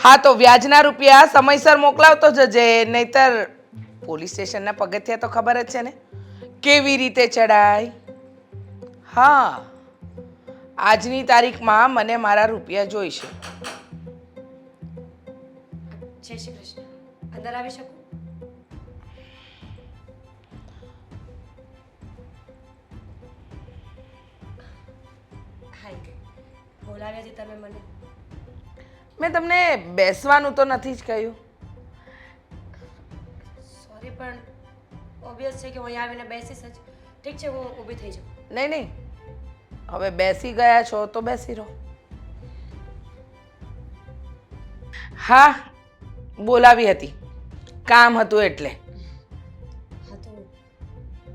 હા તો વ્યાજના રૂપિયા સમયસર મોકલાવતો જજે, નહીતર પોલીસ સ્ટેશનના પગથિયા તો ખબર જ છે ને કેવી રીતે ચડાય. હા, આજની તારીખમાં મને મારા રૂપિયા જોઈશે. જય શ્રી કૃષ્ણ. અંદર આવી શકું? હાય, બોલાવ્યા છે તમે મને? મેં તમને બેસવાનું તો નથી જ કહ્યું. સોરી, પણ ઓબ્વિયસ છે કે હું અહીંયા આવીને બેસીશ જ. ઠીક છે, હું ઊભી થઈ જાઉં. નહીં નહીં, હવે બેસી ગયા છો તો બેસી રહો. હા, બોલાવી હતી, કામ હતું એટલે. હા તો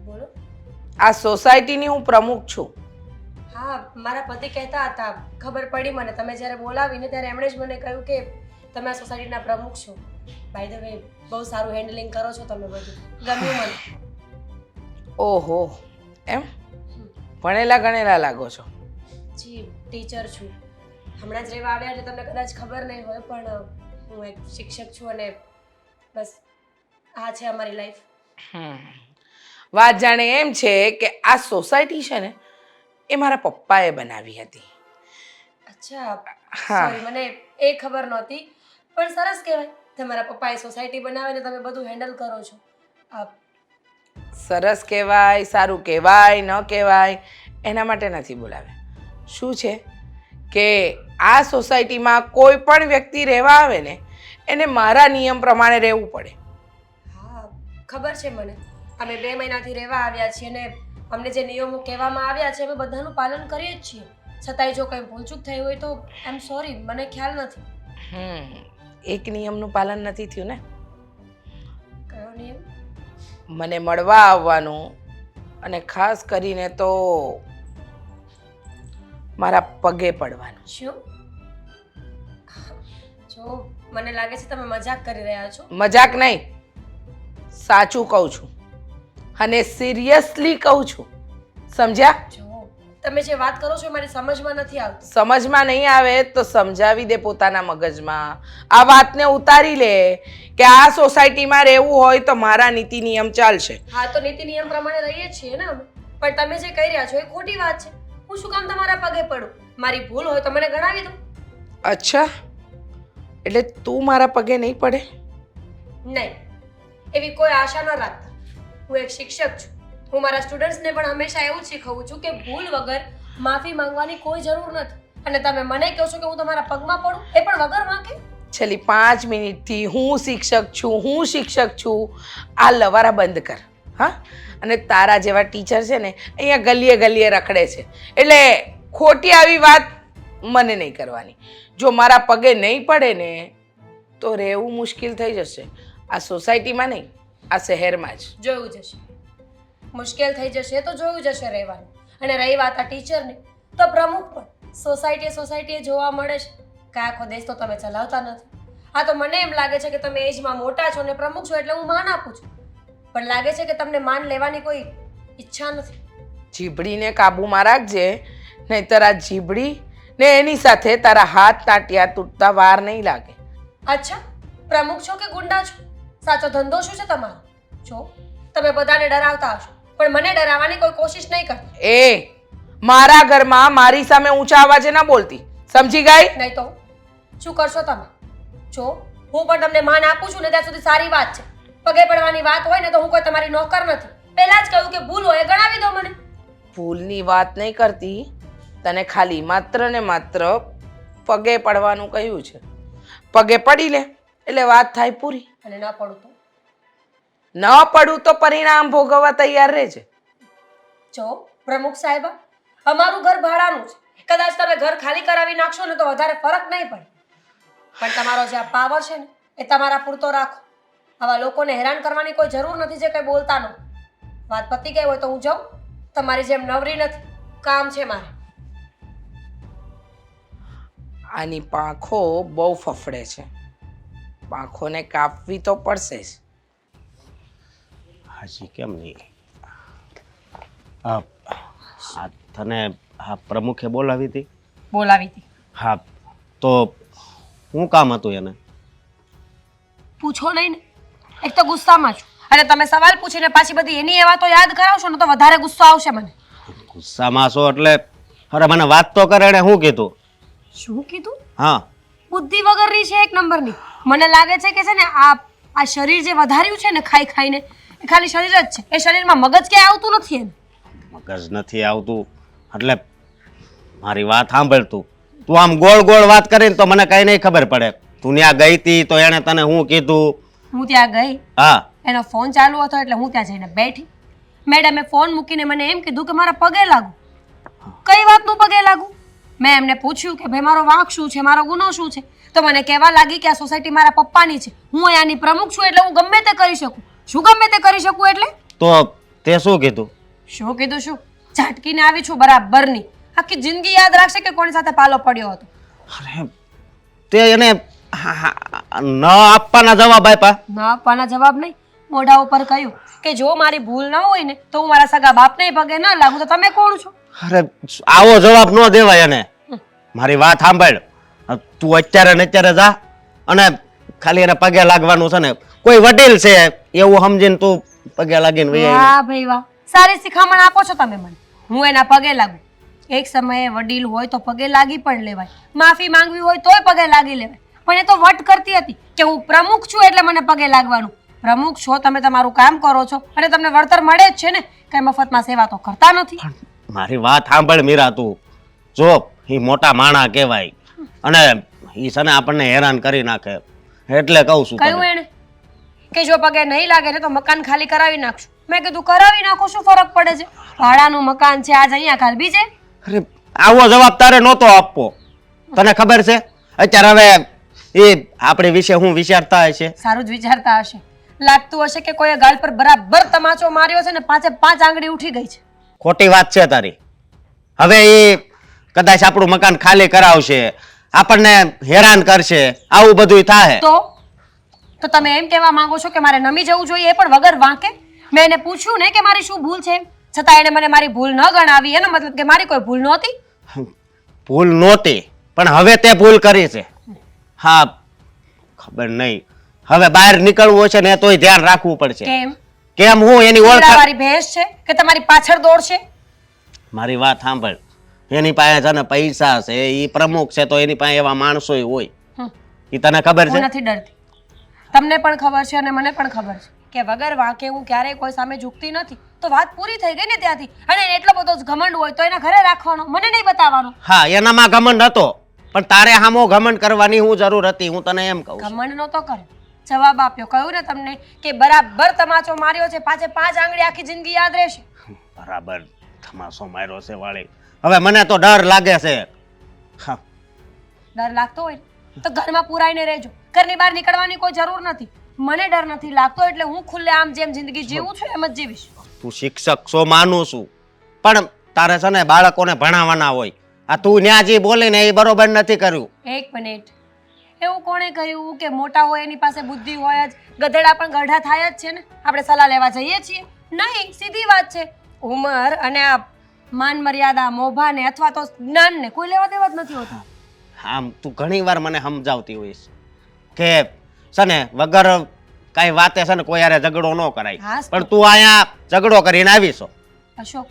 બોલો. આ સોસાયટીની હું પ્રમુખ છું. હા, મારા પતિ કહેતા હતા, ખબર પડી મને, તમે જ્યારે બોલાવીને ત્યારે એમણે જ મને કહ્યું કે તમે આ સોસાયટીના પ્રમુખ છો. બાય ધ વે, બહુ સારું હેન્ડલિંગ કરો છો તમે બધું. ગમ્યું મને. ઓહો, એમ? ભણેલા ગણેલા લાગો છો. જી, ટીચર છું. હમણાં જ રહેવા આવ્યા એટલે તમને કદાચ ખબર નહીં હોય, પણ હું એક શિક્ષક છું અને બસ આ છે અમારી લાઈફ. વાત જાણે એમ છે કે આ સોસાયટી છે ને એ મારા પપ્પાએ બનાવી હતી. અચ્છા, હા. સોરી, મને એ ખબર નહોતી, પણ સરસ કહેવાય. તમારા પપ્પાએ સોસાયટી બનાવીને તમે બધું હેન્ડલ કરો છો. આ સરસ કહેવાય, સારું કહેવાય, ન કહેવાય એના માટે નથી બોલાવ્યા. શું છે કે આ સોસાયટીમાં કોઈ પણ વ્યક્તિ રહેવા આવે ને એને મારા નિયમ પ્રમાણે રહેવું પડે. હા, ખબર છે મને. અમે 2 મહિનાથી રહેવા આવ્યા છીએ અને અમને જે નિયમો કહેવામાં આવ્યા છે અમે બધાનું પાલન કરીએ જ છીએ. છતાંય જો કંઈ ભૂલચૂક થઈ હોય તો આઈ એમ સોરી, મને ખ્યાલ નથી. એક નિયમનું પાલન નથી થયું ને. કયો નિયમ? મને મળવા આવવાનું, અને ખાસ કરીને તો મારા પગે પડવાનું. શું? જો મને લાગે છે તમે મજાક કરી રહ્યા છો. મજાક નહીં, સાચું કહું છું અને સિરિયસલી કહું છું. સમજ્યા? જો તમે જે વાત કરો છો એ મારી સમજમાં નથી આવતી. સમજમાં નહીં આવે તો સમજાવી દે પોતાના મગજમાં. આ વાતને ઉતારી લે કે આ સોસાયટીમાં રહેવું હોય તો મારા નીતિ નિયમ ચાલશે. હા તો નીતિ નિયમ પ્રમાણે રહીએ છીએ ને અમે. પણ તમે જે કહી રહ્યા છો એ ખોટી વાત છે. હું શું કામ તમારા પગે પડું? મારી ભૂલ હોય તો મને ગણાવી દો. અચ્છા, એટલે તું મારા પગે નહીં પડે? નહીં, એવી કોઈ આશા ન રાખતા. હું એક શિક્ષક છું. હું મારા સ્ટુડન્ટ્સને પણ હંમેશા એવું જ શીખવું છું કે ભૂલ વગર માફી માંગવાની કોઈ જરૂર નથી. અને તમે મને કહો છો કે હું તમારા પગમાં પડું, એ પણ વગર વાંકે? છેલ્લી 5 મિનિટથી હું શિક્ષક છું આ લવારા બંધ કર. હા, અને તારા જેવા ટીચર છે ને અહીંયા ગલીએ ગલીએ રખડે છે, એટલે ખોટી આવી વાત મને નહીં કરવાની. જો મારા પગે નહીં પડે ને તો રહેવું મુશ્કેલ થઈ જશે. આ સોસાયટીમાં નહીં, આ શહેરમાં જ. જોયું જશે. મુશ્કેલ થઈ જશે તો જોયું જશે રહેવાનું. અને રહી વાત આ ટીચરની, તો પ્રમુખ પણ સોસાયટીએ જોવા મળે છે કે આખો દેશ તો તમે ચલાવતા નથી. હા તો મને એમ લાગે છે કે તમે એજમાં મોટા છો ને પ્રમુખ છો એટલે હું માન આપું છું. પણ લાગે છે કે તમને માન લેવાની કોઈ ઈચ્છા નથી. જીભડીને કાબૂમાં રાખજે, નહીંતર આ જીભડી ને એની સાથે તારા હાથ તાટિયા તૂટતા વાર નહીં લાગે. અચ્છા, પ્રમુખ છો કે ગુંડા છો? સાચો ધંધો શું છે તમારો? જો તમે બધાને ડરાવતા હશો, પણ મને ડરાવવાની કોઈ કોશિશ નહીં કરતા. મારા ઘરમાં મારી સામે ઊંચા અવાજે ના બોલતી, સમજી ગઈ? નહીં તો શું કરશો તમે? જો હું પણ તમને માન આપું છું ને ત્યાં સુધી સારી વાત છે. પગે પડવાની વાત હોય ને તો હું કોઈ તમારી નોકર નથી. પહેલા જ કહ્યું કે ભૂલ હોય એ ગણાવી દો મને. ભૂલની વાત નહીં કરતી, તને ખાલી માત્ર ને માત્ર પગે પડવાનું કહ્યું છે. પગે પડી લે એટલે વાત થાય પૂરી. અને ના પડું તો? ન પડું તો પરિણામ ભોગવવા તૈયાર રહેજે. જો પ્રમુખ સાહેબા, અમારું ઘર ભાડાનું છે. કદાચ તમે ઘર ખાલી કરાવી નાખશો ને તો વધારે ફરક નહીં પડે. પણ તમારો જે આ પાવર છે ને એ તમારા પૂરતો રાખો. આવા લોકોને હેરાન કરવાની કોઈ જરૂર નથી જે કંઈ બોલતા ન. વાત પતી ગઈ હોય તો હું જાઉં. તમારી જેમ નવરી નથી, કામ છે મારે. આની પાંખો બહુ ફફડે છે, પાંખોને કાપવી તો પડશે જ. હાજી કેમ નહીં? તને પ્રમુખે બોલાવી હતી? બોલાવી હતી. હા, તો શું કામ હતું એને? પૂછો નહીં ને, એક તો ગુસ્સામાં છું અને તમે સવાલ પૂછીને પાછી બધી એની એ વાતો યાદ કરાવશો ને તો વધારે ગુસ્સો આવશે મને. ગુસ્સામાં છો એટલે અરે મને વાત તો કરે, એણે શું કીધું? શું કીધું? હા, બુદ્ધિ વગરની છે એક નંબરની. મને લાગે છે કે છે ને આ શરીર જે વધાર્યું છે ને ખાઈ ખાઈને, એ ખાલી શરીર જ છે. એ શરીરમાં મગજ ક્યાંય આવતું નથી એને. મગજ નથી આવતું એટલે મારી વાત સાંભળ તું. તું આમ ગોળ ગોળ વાત કરીને તો મને કઈ નહીં ખબર પડે. તું ત્યાં ગઈ હતી તો એણે તને શું કીધું? હું ત્યાં ગઈ, હા, એનો ફોન ચાલુ હતો એટલે હું ત્યાં જઈને બેઠી. મેડમે ફોન મૂકીને મને એમ કીધું કે મારા પગે લાગુ. કઈ વાતનું પગે લાગુ? મેં એમને પૂછ્યું કે ભાઈ મારો વાંક શું છે, મારો ગુનો શું છે? તો મને કહેવા લાગી કે આ સોસાયટી મારા પપ્પાની છે, હું અહીંયાની પ્રમુખ છું એટલે હું ગમે તે કરી શકું. શું ગમે તે કરી શકું એટલે? તો તે શું કીધું? શું કીધું શું? ઝાટકીને આવી છું બરાબરની. આખી જિંદગી યાદ રાખશે કે કોની સાથે પાલો પડ્યો હતો. અરે તે એને ન આપવાના જવાબ આપ્યા? ના આપવાના જવાબ નહીં, મોઢા ઉપર કહ્યું કે જો મારી ભૂલ ન હોય ને તો હું મારા સગા બાપને પગે ન લાગુ. તો તમે કોણ છો? અરે આવો જવાબ ન દેવાય એને. મારી વાત સાંભળ, તું અત્યારે ને અત્યારે જા અને ખાલી એને પગે લાગવાનું છે ને, કોઈ વડીલ છે એવું સમજીને તું પગે લાગીને વહી આવી. વાહ ભાઈ વાહ, સારી શિખામણ આપો છો તમે મને. હું એના પગે લાગુ. એક સમયે વડીલ હોય તો પગે લાગી પણ લેવાય, માફી માંગવી હોય તોય પગે લાગી લેવાય. પણ એ તો વટ કરતી હતી કે હું પ્રમુખ છું એટલે મને પગે લાગવાનું. પ્રમુખ છો, તમે તમારું કામ કરો છો અને તમને વળતર મળે જ છે ને, કઈ મફતમાં સેવા તો કરતા નથી. મારી વાત સાંભળ મીરા, તું જો એ મોટા માણા કહેવાય અને ઈ છે ને આપણને હેરાન કરી નાખે એટલે કહું છું. કયું એને કે જો પગે નહીં લાગે ને તો મકાન ખાલી કરાવી નાખશું. મેં કીધું કરાવી નાખો, શું ફરક પડે છે? ભાડાનું મકાન છે, આજ અહીંયા કાલ બીજે. અરે આવો જવાબ તારે નહોતો આપવો. તને ખબર છે અત્યારે હવે એ આપણી વિશે હું વિચારતા હશે? સારું જ વિચારતા હશે. લાગતું હશે કે કોઈએ ગાલ પર બરાબર તમાચો માર્યો છે ને પાંચે પાંચ આંગળી ઉઠી ગઈ છે. ખોટી વાત છે તારી. હવે એ કદાચ આપણું મકાન ખાલી કરાવશે, આપણને હેરાન કરશે, આવું બધું થાય તો તમે એમ કહેવા માંગો છો કે મારે નમી જવું જોઈએ, એ પણ વગર વાંકે? મેં એને પૂછ્યું ને કે મારી શું ભૂલ છે, છતાં એને મને મારી ભૂલ ન ગણાવી. એનો મતલબ કે મારી કોઈ ભૂલ નહોતી. ભૂલ નહોતી પણ હવે તે ભૂલ કરી છે. હા, ખબર નહીં, હવે બહાર નીકળવું છે ને તોય ધ્યાન રાખવું પડશે. કેમ હું એની ઓળખ મારી ભેંસ છે કે તમારી પાછળ દોડશે? મારી વાત સાંભળ, એની પાસે છે ને પૈસા છે, એ પ્રમુખ છે તો એની પાસે એવા માણસો હોય. એ તને ખબર છે? હું નથી ડરતી, તમને પણ ખબર છે અને મને પણ ખબર છે કે વગર વાંકે હું ક્યારેય કોઈ સામે ઝૂકતી નથી. તો વાત પૂરી થઈ ગઈ ને ત્યાંથી. અને એટલો બધો જ ઘમંડ હોય તો એના ઘરે રાખવાનો, મને નહીં બતાવવાનો. હા, એનામાં ઘમંડ હતો પણ તારે હામો ઘમંડ કરવાની હું જરૂર હતી? હું તને એમ કહું. ઘમંડ નહોતો કર્યો, જવાબ આપ્યો. કહ્યું ને તમને કે બરાબર તમાચો માર્યો છે, પાંચે પાંચ આંગળી આખી જિંદગી યાદ રહેશે. બરાબર તમાચો માર્યો છે વાળી. હવે મને તો ડર લાગે છે. હા, ડર લાગતો હોય તો ઘરમાં પુરાઈને રહેજો, ઘરની બહાર નીકળવાની કોઈ જરૂર નથી. મને ડર નથી લાગતો એટલે હું ખુલ્લે આમ જેમ જિંદગી જીવું છું એમ જ જીવીશ. તું શિક્ષક છો માનું છું, પણ તારે છે ને બાળકોને ભણાવવાના હોય. આ તું ન્યા જે બોલી ને એ બરોબર નથી કર્યું. એક મિનિટ, એવું કોણે કહ્યું કે મોટા હોય એની પાસે બુદ્ધિ હોય જ? ગધેડા પણ ગઢા થાય જ છે ને. આપણે સલાહ લેવા જઈએ છીએ? નહીં, સીધી વાત છે. ઉંમર અને આ માન મર્યાદા, મોભાને અથવા તો જ્ઞાનને કોઈ લેવા દેવા જ નથી હોતા. આમ તું ઘણી વાર મને સમજાવતી હોઈશ કે છે ને વગર કઈ વાતે છે ને કોઈ યારે ઝઘડો ન કરાય, પણ તું અહીંયા ઝઘડો કરીને આવીશો. અશોક,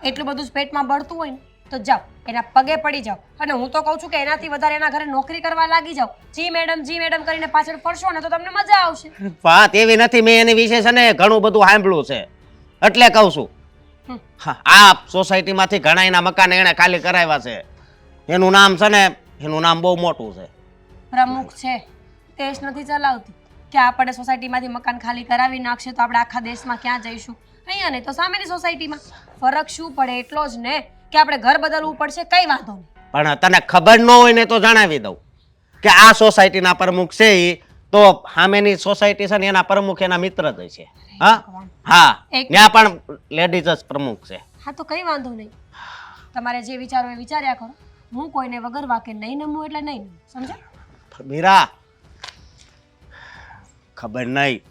એટલું બધું જ પેટમાં બળતું હોય ને તો જાઓ એના પગે પડી જાઓ. અને હું તો કહું છું કે એનાથી વધારે એના ઘરે નોકરી કરવા લાગી જાઓ. જી મેડમ કરીને પાછળ ફરશો ને તો તમને મજા આવશે. વાત એવી નથી, મેં એની વિશે છે ને ઘણું બધું સાંભળ્યું છે એટલે કહું છું. આ સોસાયટીમાંથી ઘણા એના મકાન એને ખાલી કરાવ્યા છે. એનું નામ છે ને, એનું નામ બહુ મોટું છે. પ્રમુખ છે, દેશ નથી ચલાવતી કે આપણે સોસાયટીમાંથી મકાન ખાલી કરાવી નાખશે તો આપણે આખા દેશમાં ક્યાં જઈશું? અહીંયા નહીં તો સામેની સોસાયટીમાં. ફરક શું પડે એટલો જ ને કે આપણે ઘર બદલવું પડશે, કઈ વાંધો નહીં. પણ તને ખબર ન હોય ને તો જણાવી દઉં કે આ સોસાયટીના પ્રમુખ છે ઈ તો સામેની સોસાયટી છે ને એના પ્રમુખ એના મિત્ર જ છે. હા, ત્યાં પણ લેડીઝ જ પ્રમુખ છે. હા તો કઈ વાંધો નહીં, તમારે જે વિચારો એ વિચાર્યા કરો. હું કોઈને વગર વાકે નહીં નમું એટલે નહીં નમું, સમજ્યા? મીરા, ખબર નહીં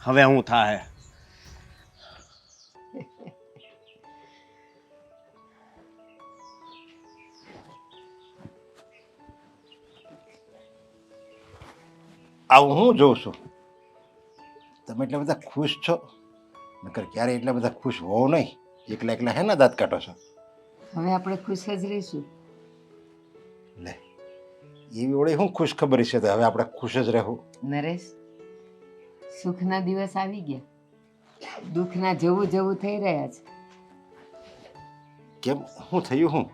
હવે હું થાય. આવું હું જોઉં છું તમે એટલા બધા ખુશ છો નકર ક્યારે એટલા બધા ખુશ હોવ નહીં એકલા એકલા હે ને દાંત કાઢો છો હવે આપણે ખુશ જ રહીશું. લે એવી વળી શું ખુશ ખબર છે તો હવે આપણે ખુશ જ રહેવું નરેશ, સુખના દિવસ આવી ગયા, દુઃખના જવું જવું થઈ રહ્યા છે. કેમ શું થયું હું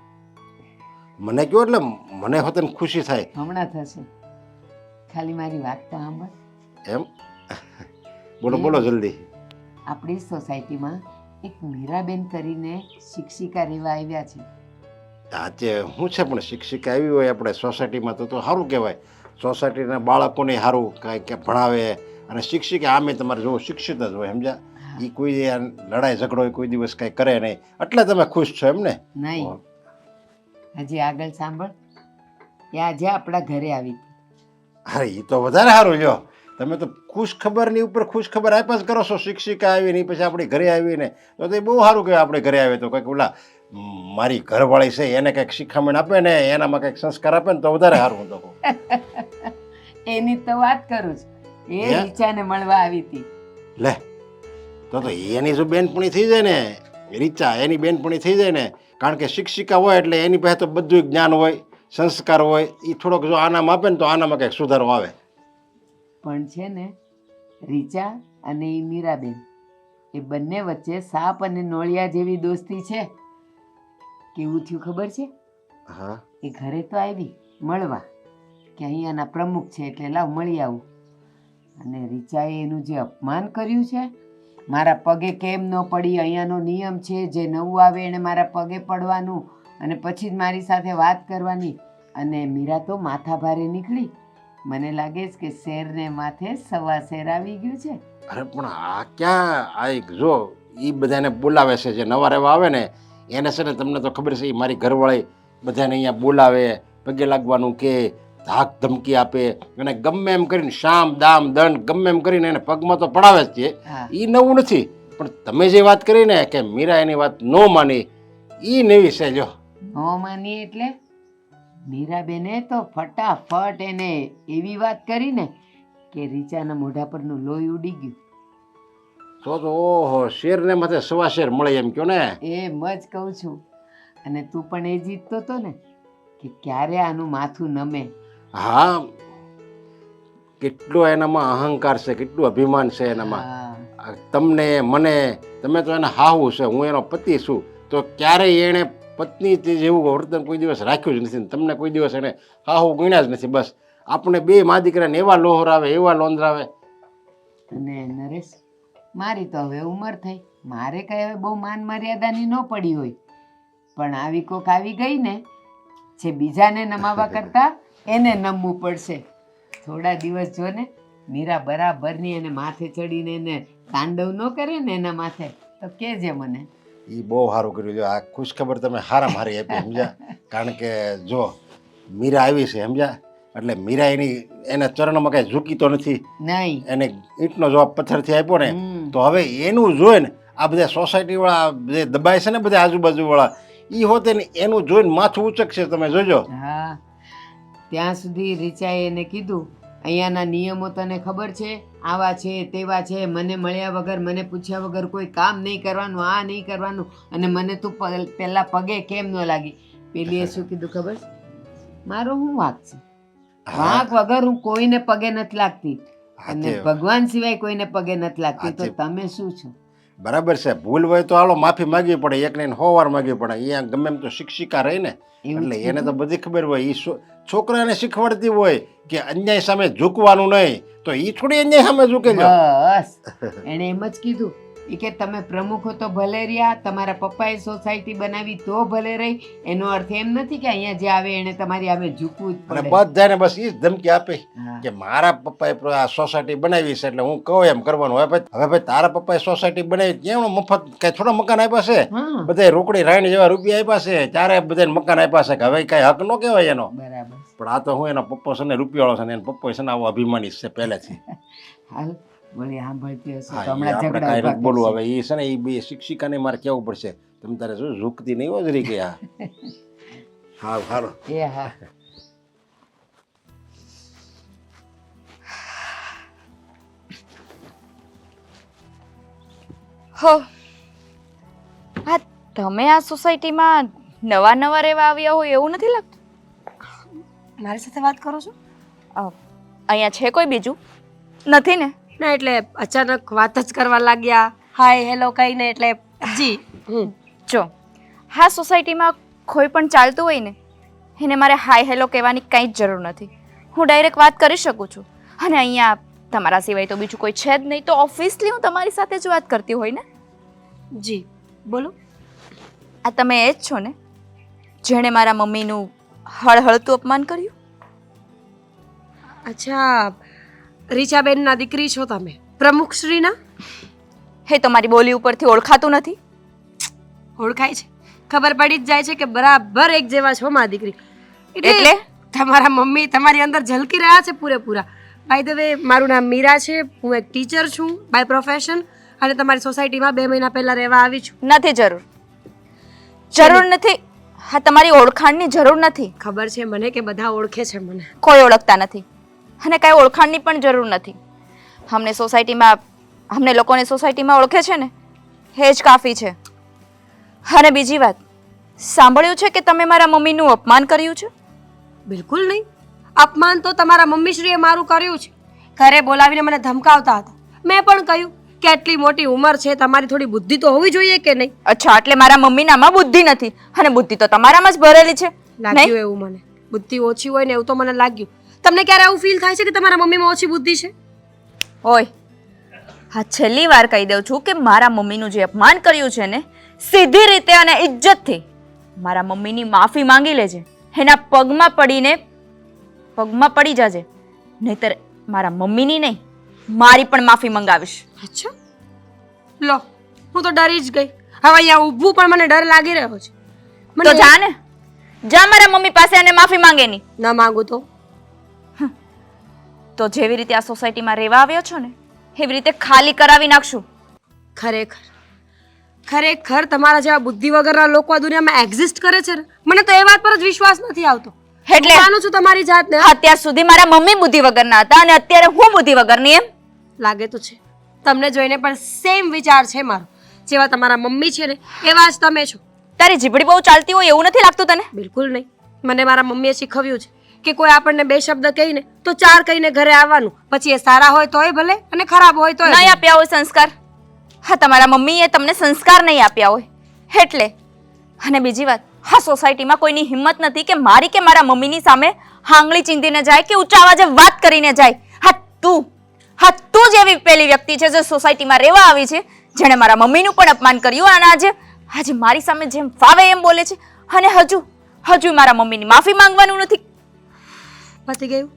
મને કહો એટલે મને હોતે ને ખુશી થાય હમણાં થશે, ખાલી મારી વાત તો સાંભળ. એમ બોલો બોલો જલ્દી આપણી સોસાયટીમાં એક મીરાબેન કરીને શિક્ષિકા રહેવા આવ્યા છે. આજે શું છે પણ શિક્ષિકા આવી હોય આપણે સોસાયટીમાં તો સારું કહેવાય સોસાયટીના બાળકોને સારું કાંઈ કે ભણાવે અને શિક્ષિકા આમે તમારે જો શિક્ષિત જ હોય સમજ્યા એ કોઈ આ લડાઈ ઝઘડો કોઈ દિવસ કાંઈ કરે નહીં એટલે તમે ખુશ છો એમ ને નહીં, હજી આગળ સાંભળ. એ આજે આપણા ઘરે આવી હતી. અરે એ તો વધારે સારું લ્યો તમે તો ખુશ ખબરની ઉપર ખુશ ખબર આપ્યા જ કરો છો શિક્ષિકા આવીને પછી આપણી ઘરે આવીને તો એ બહુ સારું કહેવાય આપણે ઘરે આવે તો કંઈક ઓલા મારી ઘરવાળી છે એને કંઈક શિખામણ આપે ને એનામાં કંઈક સંસ્કાર આપે ને તો વધારે સારું હું તો કહું એની તો વાત કરું છું. એ હે? રીચાને મળવા આવી હતી. લે તો એની જો બેનપણી થઈ જાય ને રીચા એની બેનપણી થઈ જાય ને કારણ કે શિક્ષિકા હોય એટલે એની પાસે તો બધું જ્ઞાન હોય સંસ્કાર હોય એ થોડોક જો આનામાં આપે ને તો આનામાં કંઈક સુધારો આવે પણ છે ને રીચા અને ઈ મીરાબેન એ બંને વચ્ચે સાપ અને નોળિયા જેવી દોસ્તી છે. કેવું થયું ખબર છે? હા એ ઘરે તો આવી મળવા કે અહીંયાના પ્રમુખ છે એટલે લાવ મળી આવું. અને રીચાએ એનું જે અપમાન કર્યું છે, મારા પગે કેમ ન પડી, અહીંયાનો નિયમ છે જે નવું આવે એને મારા પગે પડવાનું અને પછી જ મારી સાથે વાત કરવાની. અને મીરા તો માથા ભારે નીકળી. મને લાગે છે કે શેરને માથે સવા શેર આવી ગયું છે. અરે પણ આ ક્યાં આ એક જો એ બધાને બોલાવે છે જે નવા રહેવા આવે ને એને છે ને તમને તો ખબર છે એ મારી ઘરવાળી બધાને અહીંયા બોલાવે પગે લાગવાનું કે ધાક ધમકી આપે અને ગમે એમ કરીને શામ દામ દંડ ગમે એમ કરીને એને પગમાં તો પડાવે જ છે હા. એ નવું નથી પણ તમે જે વાત કરી ને કે મીરા એની વાત ન માની એ નવી છે જો નો માની એટલે મીરાબેને તો ફટાફટ એને એવી વાત કરી ને કે રીચાના મોઢા પરનું લોહી ઉડી ગયું. તો ઓહો શેરને માથે સવા શેર મળે એમ કયો ને એમ જ કહું છું. અને તું પણ એ જીતતો હતો ને કે ક્યારે આનું માથું નમે. હા કેટલો એનામાં અહંકાર છે કેટલું અભિમાન છે એનામાં હા. તમને મને તમે તો એને હાહુ છે હું એનો પતિ છું તો ક્યારેય એણે પત્ની જેવું વર્તન કોઈ દિવસ રાખ્યું જ નથી ને તમને કોઈ દિવસ એને હાહુ ગણ્યા જ નથી બસ આપણે બે મા દીકરાને એવા લોહરાવે એવા લોંદરાવે અને નરેશ, મારી તો હવે ઉંમર થઈ, મારે કઈ હવે બહુ માન મર્યાદાની ન પડી હોય, પણ આવી કોક આવી ગઈ ને જે બીજાને નમાવા કરતા એને નમવું પડશે. થોડા દિવસ જો ને મીરા બરાબરની એને માથે ચડીને એને તાંડવ ન કરે ને એના માથે તો કેજે મને. એ બહુ સારું કર્યું જો આ ખુશખબર તમે હારામાં હારી આપી સમજ્યા કારણ કે જો મીરા આવી છે સમજ્યા એટલે મીરા એના ચરણમાં કાંઈ ઝૂકી તો નથી નહીં. એને ઈંટનો જવાબ પથ્થરથી આપ્યો ને હમ. તો હવે એનું જોઈને આ બધા સોસાયટીવાળા જે દબાય છે ને બધા આજુબાજુવાળા એ હોતે ને એનું જોઈને માથું ઉચકશે તમે જોજો હા, ત્યાં સુધી રીચાએ એને કીધું અહીંયાના નિયમો તને ખબર છે, આવા છે તેવા છે, મને મળ્યા વગર મને પૂછ્યા વગર કોઈ કામ નહીં કરવાનું, આ નહીં કરવાનું, અને મને તું પહેલા પગે કેમ ન લાગી. પેલીએ શું કીધું ખબર છે? મારો શું વાંક છે? વાંક વગર હું કોઈને પગે નથી લાગતી અને હાચે. ભગવાન સિવાય કોઈને પગે નથી લાગતી. તો હાચે. તમે શું છો? બરાબર છે ભૂલ હોય તો હાલો માફી માગવી પડે એકને 100 વાર માગવી પડે અહીંયા ગમે એમ તો શિક્ષિકા રહી ને એવું એટલે જ એને તો કીધું? બધી ખબર હોય એ છોકરાને શીખવાડતી હોય કે અન્યાય સામે ઝૂકવાનું નહીં તો એ થોડી અન્યાય સામે ઝૂકે લ્યો બસ એણે એમ જ કીધું. એ કે તમે પ્રમુખો તો ભલે રહ્યા, તમારા પપ્પાએ સોસાયટી બનાવી તો ભલે રહી, એનો અર્થ એમ નથી કે અહીંયા જે આવે એને તમારી સામે ઝૂકવું જ અને પડે. બધાને બસ એ જ ધમકી આપે હા. કે મારા પપ્પાએ આ સોસાયટી બનાવી છે એટલે હું કહું એમ કરવાનું હવે ભાઈ તારા પપ્પાએ સોસાયટી બનાવી કેમ મફત કઈ થોડા મકાન આપ્યા છે હા, બધા રોકડી રાણી જેવા રૂપિયા આપ્યા છે ત્યારે બધાને મકાન આપ્યા છે કે હવે કઈ હક નો કહેવાય એનો બરાબર. પણ આ તો હું એનો પપ્પો છે ને રૂપિયાવાળો છે ને એનો પપ્પો છે ને આવો અભિમાની છે પહેલેથી હાલ વળી સાંભળતી હશો હા તો એ હમણાં આપણે ઝઘડા કાંઈ ઊભા નથી બોલવું કરશે. હવે એ છે ને એ બે શિક્ષિકાને મારે કેવું પડશે તમે તારે શું ઝૂકતી નહીં હોજરી કે હા હા હાલો એ હા. હો હા તમે આ સોસાયટીમાં નવા નવા રહેવા આવ્યા હોય એવું નથી લાગતું? મારી સાથે વાત કરો છો? અહીંયા છે કોઈ બીજું? નથી ને? ના એટલે અચાનક વાત જ કરવા લાગ્યા, હાય હેલો કહીને, એટલે જી જો હા સોસાયટીમાં કોઈ પણ ચાલતું હોય ને એને મારે હાય હેલો કહેવાની કંઈ જ જરૂર નથી. હું ડાયરેક્ટ વાત કરી શકું છું. અને અહીંયા તમારા સિવાય તો બીજું કોઈ છે જ નહીં, તો ઓફિસલી હું તમારી સાથે જ વાત કરતી હોય ને. જી બોલો. આ તમે એ જ છો ને જેણે મારા મમ્મીનું હળહળતું અપમાન કર્યું? અચ્છા, રીચાબેનના દીકરી છો તમે, પ્રમુખશ્રીના? હે તમારી બોલી ઉપરથી ઓળખાતું નથી? ઓળખાય છે, ખબર પડી જ જાય છે કે બરાબર એક જેવા છો મા દીકરી. એટલે? તમારા મમ્મી તમારી અંદર ઝલકી રહ્યા છે પૂરેપૂરા. બાય ધ વે, મારું નામ મીરા છે, હું એક ટીચર છું બાય પ્રોફેશન, અને તમારી સોસાયટીમાં 2 મહિના પહેલા રહેવા આવી છું. નથી જરૂર. જરૂર નથી. હા તમારી ઓળખાણની જરૂર નથી. ખબર છે મને કે બધા ઓળખે છે મને. કોઈ ઓળખતા નથી અને કાંઈ ઓળખાણની પણ જરૂર નથી. અમને લોકોને સોસાયટીમાં ઓળખે છે ને એ જ કાફી છે. અને બીજી વાત, સાંભળ્યું છે કે તમે મારા મમ્મીનું અપમાન કર્યું છે? બિલકુલ નહીં. અપમાન તો તમારા મમ્મીશ્રીએ મારું કર્યું છે. ઘરે બોલાવીને મને ધમકાવતા હતા. મેં પણ કહ્યું કે આટલી મોટી ઉંમર છે, તમારી થોડી બુદ્ધિ તો હોવી જોઈએ કે નહીં? અચ્છા, એટલે મારા મમ્મીનામાં બુદ્ધિ નથી અને બુદ્ધિ તો તમારામાં જ ભરેલી છે. લાગ્યું એવું મને, બુદ્ધિ ઓછી હોય ને એવું તો મને લાગ્યું. તમને ક્યારે એવું ફીલ થાય છે કે તમારા મમ્મીમાં ઓછી બુદ્ધિ છે? ઓય, હા છેલ્લી વાર કહી દઉં છું કે મારા મમ્મીનું જે અપમાન કર્યું છે ને, સીધી રીતે અને ઇજ્જતથી મારા મમ્મીની માફી માંગી લેજે. એના પગમાં પડી જાજે, નહીતર મારા મમ્મીની નહીં મારી પણ માફી મંગાવીશ. અચ્છા લો, હું તો ડરી જ ગઈ. હવે અહીંયા ઊભું પણ મને ડર લાગી રહ્યો છે. તો જા ને, જા મારા મમ્મી પાસે અને માફી માંગે ની. ના માંગુ તો જેવી રીતે આ સોસાયટીમાં રહેવા આવ્યો છો ને એવી રીતે ખાલી કરાવી નાખશું. ખરેખર તમારા જેવા બુદ્ધિ વગરના લોકો આ દુનિયામાં એક્ઝિસ્ટ કરે છે ને, મને તો એ વાત પર જ વિશ્વાસ નથી આવતો. એટલે હું માનું છું તમારી જાતને. અત્યાર સુધી મારા મમ્મી બુદ્ધિ વગરના હતા અને અત્યારે હું બુદ્ધિ વગરની એમ લાગે તો છે. તમને જોઈને પણ સેમ વિચાર છે મારો. જેવા તમારા મમ્મી છે ને એવા જ તમે છો. તારી જીભડી બહુ ચાલતી હોય એવું નથી લાગતું તને? બિલકુલ નહીં. મને મારા મમ્મીએ શીખવ્યું છે કે કોઈ આપણને 2 શબ્દ કહીને તો 4 કહીને ઘરે આવવાનું. પછી એ સારા હોય તોય ભલે અને ખરાબ હોય તોય નહીં આપ્યા હોય સંસ્કાર. હા તમારા મમ્મીએ તમને સંસ્કાર નહીં આપ્યા હોય એટલે. અને બીજી વાત, હા સોસાયટીમાં કોઈની હિંમત નથી કે મારી કે મારા મમ્મીની સામે આંગળી ચીંધીને જાય કે ઊંચા અવાજે વાત કરીને જાય. તું જેવી પેલી વ્યક્તિ છે જે સોસાયટીમાં રહેવા આવી છે, જેણે મારા મમ્મીનું પણ અપમાન કર્યું અને આજે મારી સામે જેમ ફાવે એમ બોલે છે અને હજુ મારા મમ્મીની માફી માંગવાનું નથી. પતી ગયું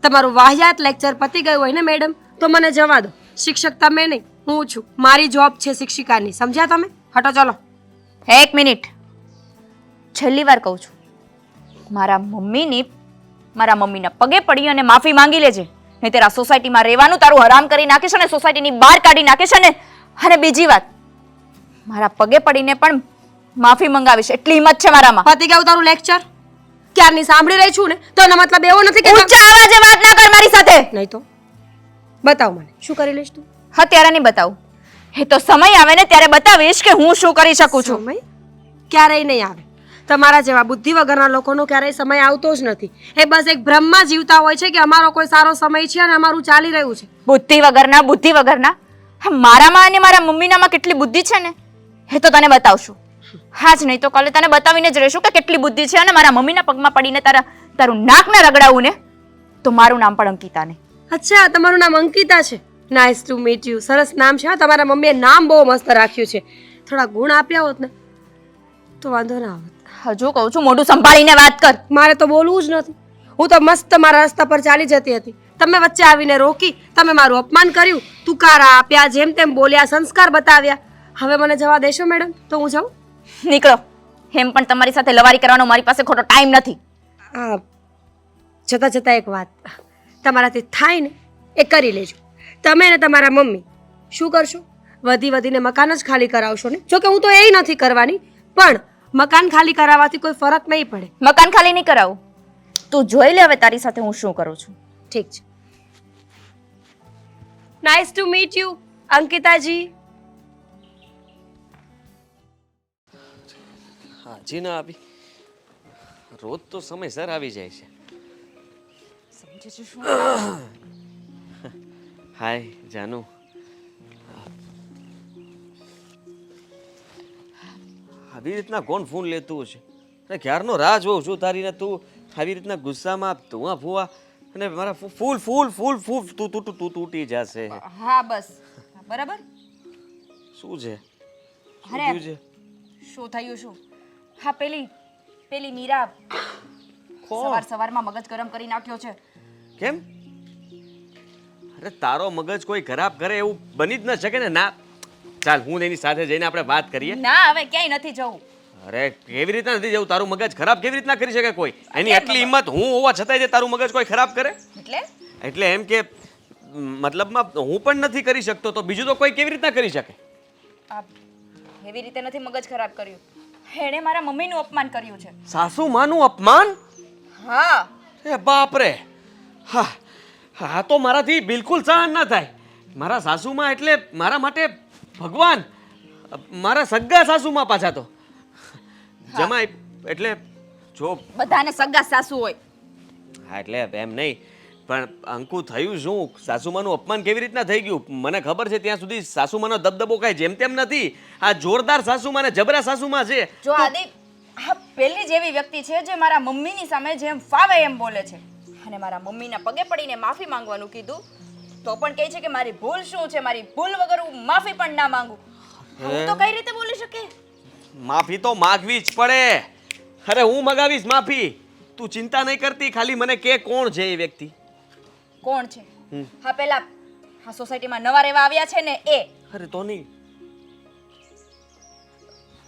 તમારું વાહિયાત લેક્ચર પતી ગયું હોય ને મેડમ, તો મને જવા દો. શિક્ષક તમે નહીં, હું છું. મારી જોબ છે શિક્ષિકાની, સમજ્યા તમે? હટો ચલો. એક મિનિટ, છેલ્લી વાર કહું છું, મારા મમ્મીના પગે પડી અને માફી માંગી લેજે, નહીં તેરા સોસાયટીમાં રહેવાનું તારું હરામ કરી નાખીશ અને સોસાયટીની બહાર કાઢી નાખીશ. અને બીજી વાત, મારા પગે પડીને પણ માફી મંગાવીશ એટલી હિંમત છે મારામાં. પતી ગયું તારું લેક્ચર? ક્યારની સાંભળી રહી છું ને, તો એનો મતલબ એવો નથી કે ઊંચા અવાજે વાત ના કર મારી સાથે. નહીં તો બતાવ મને, શું કરી લઈશ તું? અત્યારે નહીં બતાવું, એ તો સમય આવે ને ત્યારે બતાવીશ કે હું શું કરી શકું છું. સમય ક્યારેય નહીં આવે. તમારા જેવા બુદ્ધિ વગરના લોકોનો ક્યારેય સમય આવતો જ નથી. એ બસ એક ભ્રમમાં જીવતા હોય છે કે અમારો કોઈ સારો સમય છે અને અમારું ચાલી રહ્યું છે. બુદ્ધિ વગરના મારામાં અને મારા મમ્મીનામાં કેટલી બુદ્ધિ છે ને એ તો તને બતાવશું. હા જ નહીં તો કાલે તને બતાવીને જ રહેશું કે કેટલી બુદ્ધિ છે. અને મારા મમ્મીના પગમાં પડીને તારું નાક ના રગડાવું ને તો મારું નામ પણ અંકિતા ને. અચ્છા, તમારું નામ અંકિતા છે. Nice to meet you. સરસ નામ છે. તમારા મમ્મીએ નામ બહુ મસ્ત રાખ્યું છે. થોડા ગુણ આપ્યા હોત ને તો વાંધો ના આવત. હજુ કહું છું મોઢું સંભાળીને વાત કર. મારે તો બોલવું જ નથી. હું તો મસ્ત મારા રસ્તા પર ચાલી જતી હતી. તમે વચ્ચે આવીને રોકી. તમે મારું અપમાન કર્યું, તુકારા આપ્યા, જેમ તેમ બોલ્યા, સંસ્કાર બતાવ્યા. હવે મને જવા દેશો મેડમ? તો હું જાઉં? નીકળો. એમ પણ તમારી સાથે લવારી કરવાનો મારી પાસે ખોટો ટાઈમ નથી. જતા એક વાત, તમારાથી થાય ને એ કરી લેજો. તમે ને તમારા મમ્મી શું કરશો? વધીને મકાન જ ખાલી કરાવશો ને? જોકે હું તો એ નથી કરવાની, પણ મકાન ખાલી કરાવવાથી કોઈ ફરક નહીં પડે. મકાન ખાલી નહીં કરાવું, તું જોઈ લે હવે તારી સાથે હું શું કરું છું. ઠીક છે. નાઇસ ટુ મીટ યુ અંકિતાજી. હજી ના આવી? રોજ તો સમયસર આવી જાય છે. સમજે છે શું? હાય જાનુ. આવી રીતના કોણ ફોન લેતું હશે? અને ક્યારનો રાહ જોઉં છું તારી, ને તું આવી રીતના ગુસ્સામાં ધુઆ ફુવા અને મારા ફૂલ ફૂલ ફૂલ ફૂલ તું તૂટી જશે. હા બસ બરાબર. શું છે? શું અરે થયું છે? શું થયું શું? હા પેલી મીરા કોણ? સવારમાં મગજ ગરમ કરી નાખ્યો છે. કેમ? અરે તારો મગજ કોઈ ખરાબ કરે એવું બની જ ન શકે ને. ના ચાલ, હું એની સાથે જઈને આપણે વાત કરીએ. ના હવે ક્યાંય નથી જવું. અરે કેવી રીતના નથી જવું? તારું મગજ ખરાબ કેવી રીતના કરી શકે કોઈ? એની આટલી હિંમત હું હોવા છતાંય જે તારું મગજ કોઈ ખરાબ કરે? એટલે એમ કે મતલબમાં હું પણ નથી કરી શકતો તો બીજું તો કોઈ કેવી રીતના કરી શકે? એવી રીતે નથી મગજ ખરાબ કર્યું. એણે મારા મમ્મીનું અપમાન કર્યું છે. સાસુમાનું અપમાન? હા. એ બાપ રે! હા હા, તો મારાથી બિલકુલ સહન ન થાય. મારા સાસુમાં એટલે મારા માટે ભગવાન, મારા સગા સાસુમાં પાછા તો જમાઈ એટલે જો બધાને સગા સાસુ હોય. હા એટલે એમ નહીં, પણ અંકુ થયું શું? સાસુમાનું અપમાન કેવી રીતના થઈ ગયું? મને ખબર છે ત્યાં સુધી સાસુમાનો દબદબો કાંઈ જેમ તેમ નથી. આ જોરદાર સાસુમાં ને જબરા સાસુમાં છે. જો આદિ, આ પહેલી જ એવી વ્યક્તિ છે જે મારા મમ્મીની સામે જેમ ફાવે એમ બોલે છે. અને મારા મમ્મીના પગે પડીને માફી માંગવાનું કીધું તો પણ કહે છે કે મારી ભૂલ શું છે, મારી ભૂલ વગર હું માફી પણ ના માંગુ. હું તો કઈ રીતે બોલી શકે? માફી તો માગવી જ પડે. અરે હું મગાવીશ માફી, તું ચિંતા નહીં કરતી. ખાલી મને કે કોણ છે એ વ્યક્તિ? કોણ છે? હા પેલા આ સોસાયટીમાં નવા રહેવા આવ્યા છે ને એ. અરે તો નહીં.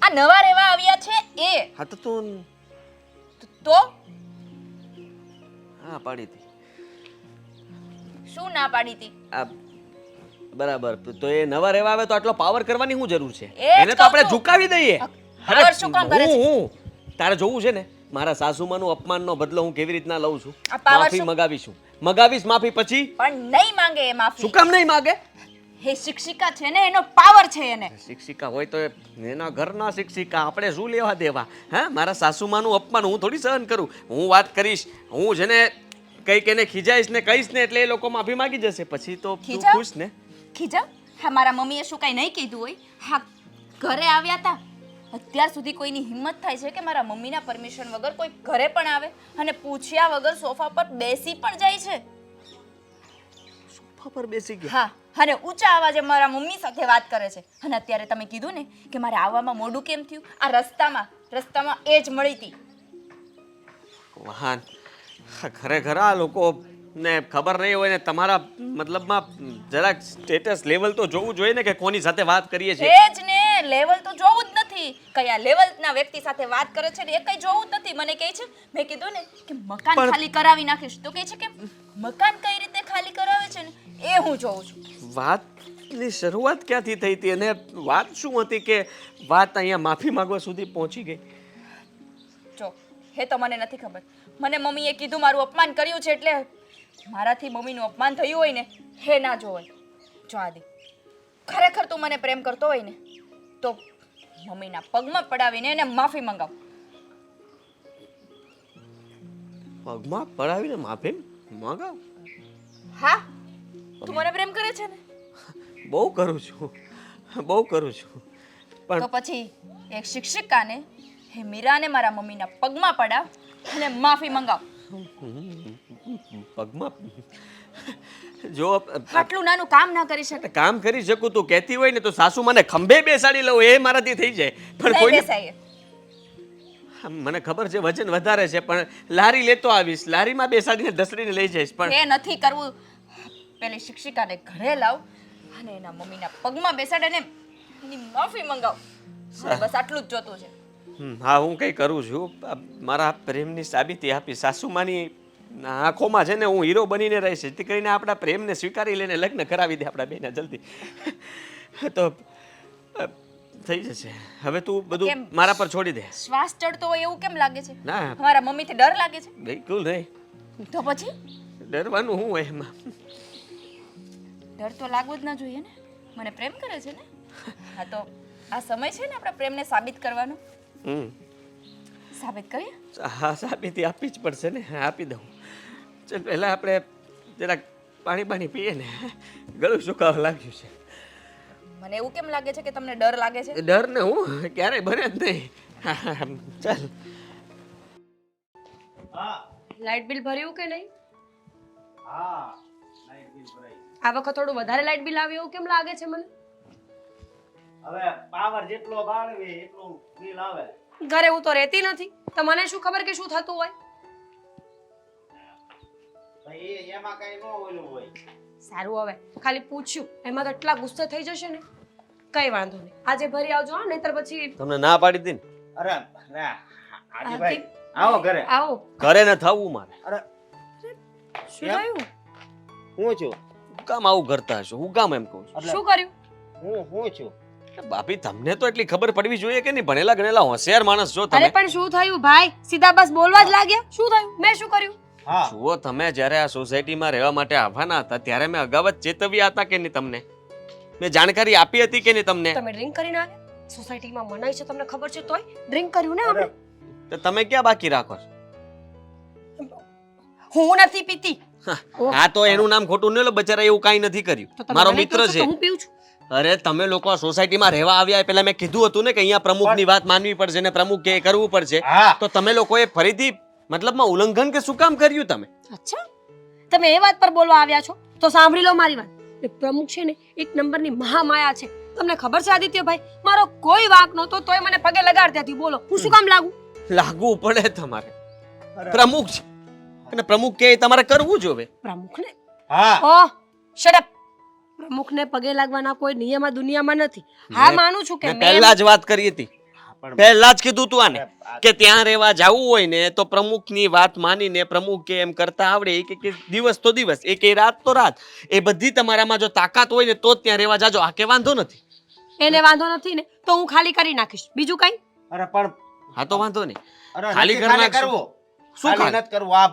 આ નવા રહેવા આવ્યા છે એ. હા તો તું તો હા પાડી હતી. શું ના પાડી હતી? આ બરાબર, તો એ નવા રહેવા આવે તો આટલો પાવર કરવાની શું જરૂર છે? એ જ એને તો આપણે કહું છું. ઝુકાવી દઈએ. પાવર શું કામ કરે છે? હું તારે જોવું છે ને મારા સાસુમાનું અપમાનનો બદલો હું કેવી રીતના લઉં છું? આ પાવર માફી શું? મગાવીશ માફી. પછી પણ નહીં માંગે એ માફી. શું કામ નહીં માગે? એ શિક્ષિકા છે ને, એનો પાવર છે એને. શિક્ષિકા હોય તો એના ઘરના શિક્ષિકા, આપણે શું લેવા દેવા? હા, મારા સાસુમાનું અપમાન હું થોડી સહન કરું. હું વાત કરીશ, હું છે ને કંઈક એને ખીજાઈશ ને કહીશ ને એટલે એ લોકો માફી માંગી જશે. પછી તો તું ખીજાવ? ખુશ ને? ખીજાવ? હા મારા મમ્મીએ શું કાંઈ નહીં કીધું હોય? હા ઘરે આવ્યા હતા. અત્યાર સુધી કોઈની હિંમત થાય છે કે મારા મમ્મીના પરમિશન વગર કોઈ ઘરે પણ આવે અને પૂછ્યા વગર સોફા પર બેસી પણ જાય છે? સોફા પર બેસી ગયા? હા, અને ઊંચા અવાજે મારા મમ્મી સાથે વાત કરે છે. અને અત્યારે તમે કીધું ને કે મારે આવવામાં મોડું કેમ થયું? આ રસ્તામાં એ જ મળી હતી. વાહન ખરેખર આ લોકો ને ખબર નહીં હોય ને તમારા મતલબમાં જરાક સ્ટેટસ લેવલ તો જોવું જોઈએ ને કે કોની સાથે વાત કરીએ છીએ. એ જ ને, લેવલ તો જોવું જ નથી. કયા લેવલના વ્યક્તિ સાથે વાત કરે છે ને એ કઈ જોવું જ નથી. મને કહે છે, મેં કીધું ને કે મકાન ખાલી કરાવી નાખીશ, તો કહે છે કે મકાન કઈ રીતે ખાલી કરાવે છે ને એ હું જોઉં છું. વાતની શરૂઆત ક્યાંથી થઈ હતી અને વાત શું હતી કે વાત અહીંયા માફી માંગવા સુધી પહોંચી ગઈ? જો એ તો મને નથી ખબર. મને મમ્મીએ કીધું મારું અપમાન કર્યું છે એટલે મારાથી મમ્મીનું અપમાન થયું હોય ને હે ના જોવાય. જો આદિ, ખરેખર તું મને પ્રેમ કરતો હોય ને તો મમ્મીના પગમાં પડાવીને એને માફી મંગાવ. પગમાં પડાવીને માફી માંગાવ? હા, તું મને પ્રેમ કરે છે ને? બહુ કરું છું. તો પછી એક શિક્ષિકાને હે મીરાને મારા મમ્મીના પગમાં પડાવ અને માફી મંગાવ. પગમાં જો આટલું નાનું કામ ના કરી શકે? કામ કરી શકું તું કહેતી હોય ને તો સાસુ મને ખંભે બેસાડી લઉં એ મારાથી થઈ જાય. પણ નહીં કોઈ બેસાય. મને ખબર છે વજન વધારે છે પણ લારી લેતો આવીશ, લારીમાં બેસાડીને ઢસડીને લઈ જઈશ. પણ એ નથી કરવું. પેલી શિક્ષિકાને ઘરે લાવ અને એના મમ્મીના પગમાં બેસાડીને એની માફી મંગાવ. મારે બસ આટલું જ જોતું છે. હા, હું કંઈ કરું છું. મારા પ્રેમની સાબિતી આપી. સાસુમાની આંખોમાં છે ને હું હીરો બનીને રહીશ. જેથી કરીને આપણા પ્રેમને સ્વીકારી લઈને લગ્ન કરાવી દે આપણા બેના જલ્દી, તો થઈ જશે. હવે તું બધું કેમ? મારા પર છોડી દે. શ્વાસ ચડતો હોય એવું કેમ લાગે છે? ના. મારા મમ્મીથી ડર લાગે છે? બિલકુલ નહીં. તો પછી ડરવાનું શું હોય એમાં? ડર તો લાગવો જ ના જોઈએ ને. મને પ્રેમ કરે છે ને. હા તો આ સમય છે ને આપણા પ્રેમને સાબિત કરવાનો. સાબિત કરીએ? હા સાબિતી આપવી જ પડશે ને. હા આપી દઉં. ચાલ પહેલાં આપણે જરાક પાણી પીએ ને. ગળું સુકાવા લાગ્યું છે. મને એવું કેમ લાગે છે કે તમને ડર લાગે છે? ડર ને હું ક્યારેય બને જ નહીં. ચાલ. લાઇટ બિલ ભર્યું કે નહીં? આ વખત થોડું વધારે લાઇટ બિલ આવ્યું એવું કેમ લાગે છે મને? હવે પાવર જેટલો બાળવે એટલું બિલ આવે. ઘરે હું તો રહેતી નથી તો મને શું ખબર કે શું થતું હોય. એમાં કઈ ન ઓલું હોય. સારું હવે ખાલી પૂછ્યું એમાં તો એટલા ગુસ્સે થઈ જશે ને કઈ વાંધો નહીં આજે ભરી આવજો હા નહીતર પછી તમને ના પાડી હતી ને. અરે આદિભાઈ આવો ઘરે. આવો. ઘરે ન થવું મારે. અરે શું થયું? હું છું. હું કામ આવું કરતા હશો? હું કામ એમ કહું છું? શું કર્યું? હું છું. બાપી તમને તો એટલી ખબર પડવી જોઈએ કે નહીં? ભણેલા ગણેલા હોશિયાર માણસ છો અરે તમે. પણ શું થયું ભાઈ? સીધા બસ બોલવા જ લાગ્યા. શું થયું? મેં શું કર્યું? હા જુઓ તમે જ્યારે આ સોસાયટીમાં રહેવા માટે આવવાના હતા ત્યારે મેં અગાઉ જ ચેતવ્યા હતા કે નહીં તમને? મેં જાણકારી આપી હતી કે નહીં તમને? તમે ડ્રિંક કરીને આવ્યા? સોસાયટીમાં મનાઈ છે તમને ખબર છે તોય ડ્રિંક કર્યું ને આપણે? તો તમે ક્યાં બાકી રાખો છો? હું નથી પીતી. હા તો એનું નામ ખોટું ન લો. બચારા એવું કાંઈ નથી તો કર્યું. તમે મારો મને મિત્ર કહો છો છે. તો હું પીઉં છું. અરે તમે લોકો આ સોસાયટીમાં રહેવા આવ્યા એ પહેલા મેં કીધું હતું ને કે અહીંયા પ્રમુખની વાત માનવી પડશે ને પ્રમુખ કે એ કરવું પડશે. હા તો તમે લોકોએ ફરીથી મતલબમાં ઉલ્લંઘન કે શું કામ કર્યું તમે? અચ્છા તમે એ વાત પર બોલવા આવ્યા છો તો સાંભળી લો મારી વાત. એ પ્રમુખ છે ને એક નંબરની મહામાયા છે. તમને ખબર છે આદિત્યભાઈ મારો કોઈ વાંક નહોતો તોય મને પગે લગાડતી હતી. બોલો હું શું કામ લાગુ? લાગવું પડે તમારે. પ્રમુખ છે અને પ્રમુખ કે એ તમારે કરવું જોઈએ. પ્રમુખને હા ઓહ શટ અપ. પ્રમુખને પગે લાગવાના કોઈ નિયમ આ દુનિયામાં નથી. હા માનું છું કે મેં મેં પહેલા જ વાત કરી હતી. પહેલા જ કીધું તું આને કે ત્યાં રહેવા જવું હોય ને તો પ્રમુખની વાત માનીને પ્રમુખ કે એમ કરતા આવડે એ કે દિવસ તો દિવસ એ કે રાત તો રાત એ બધી તમારામાં જો તાકાત હોય ને તો જ ત્યાં રહેવા જાજો. આ કે વાંધો નથી. એને વાંધો નથી ને તો હું ખાલી કરી નાખીશ. બીજું કઈ? અરે પણ હા તો વાંધો નહીં. અરે ખાલી નથી કરી નાખશું. કરવું. શું ખાલી ખાલી? નથી કરવું. આ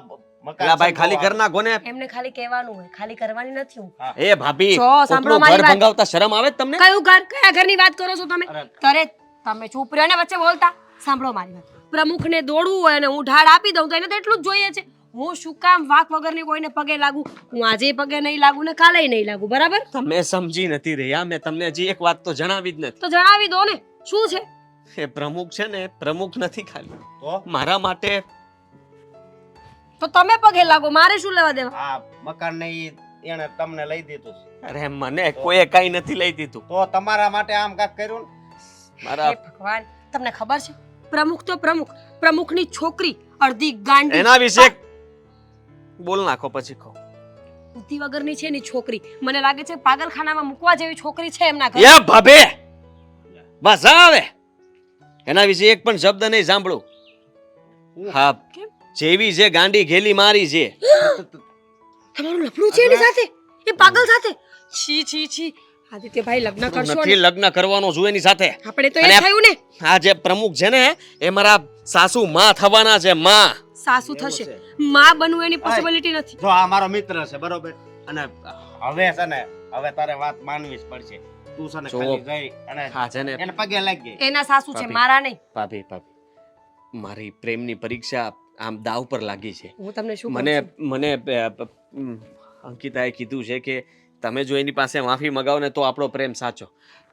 મકાન પેલા ભાઈ ખાલી સંભાળવાનું. કર નાખો ને. એમને ખાલી કહેવાનું હોય ખાલી કરવાની નથી હું. એ ભાભી જો, સાંભળો કોકનું મારી ઘર વાત. ભંગાવતા શરમ આવે જ તમને? કયું ઘર કયા ઘરની વાત કરો છો તમે? અરે. તરે તમે ચૂપ રહ્યો ને વચ્ચે બોલતા. સાંભળો મારી વાત. પ્રમુખને દોડવું હોય અને હું ઢાળ આપી દઉં તો એને તો એટલું જ જોઈએ છે. હું શું કામ વાક વગરની કોઈને પગે લાગુ? હું આજે પગે નહીં લાગુ ને કાલે નહીં લાગુ. બરાબર? તમે સમજી નથી રહ્યા. મેં તમને હજી એક વાત તો જણાવી જ નથી. તો જણાવી દો ને શું છે? એ પ્રમુખ છે ને પ્રમુખ નથી ખાલી તો મારા માટે. તો તમે પગે લાગો મારે શું લેવા દેવા? આ મકાન ને એને તમને લઈ દીધું છે. અરે મને કોઈ કઈ નથી લઈ દીધું. તો તમારા માટે આમ કાક કર્યું ને. મારા હે ભગવાન તમને ખબર છે પ્રમુખ તો પ્રમુખની છોકરી અડધી ગાંડી એના વિશે બોલ નાખો પછી કહો. બુદ્ધિ વગરની છે ની છોકરી. મને લાગે છે પાગલખાનામાં મૂકવા જેવી છોકરી છે એમના ઘરે. યા ભાભે બસ આવે એના વિશે એક પણ શબ્દ નહીં સાંભળું. હા કેમ? જેવી છે ગાંડી ઘેલી મારી છે. તમારું લફડું છે એની સાથે એ પાગલ સાથે? છી છી છી. આદિત્યભાઈ લગ્ન કરશો નથી ને લગ્ન કરવાનો છું એની સાથે. આપણે તો અને એ થયું ને આ જે પ્રમુખ છે ને એ મારા સાસુ માં થવાના છે. માં સાસુ થશે માં બનવું એની પોસિબિલિટી નથી. જો આ મારો મિત્ર છે બરોબર અને હવે છે ને હવે તારે વાત માનવી જ પડશે. તું છે ને જો. ખાલી જઈ અને હા છે ને એને પગે લાગી. એના સાસુ છે ભાભી. મારા નહીં. ભાભી મારી પ્રેમની પરીક્ષા આમ દાવ પર લાગી છે. હું તમને શું કહું મને છું? મને અંકિતાએ કીધું છે કે તમે જો એની પાસે માફી મગાવો ને તો આપણો પ્રેમ સાચો.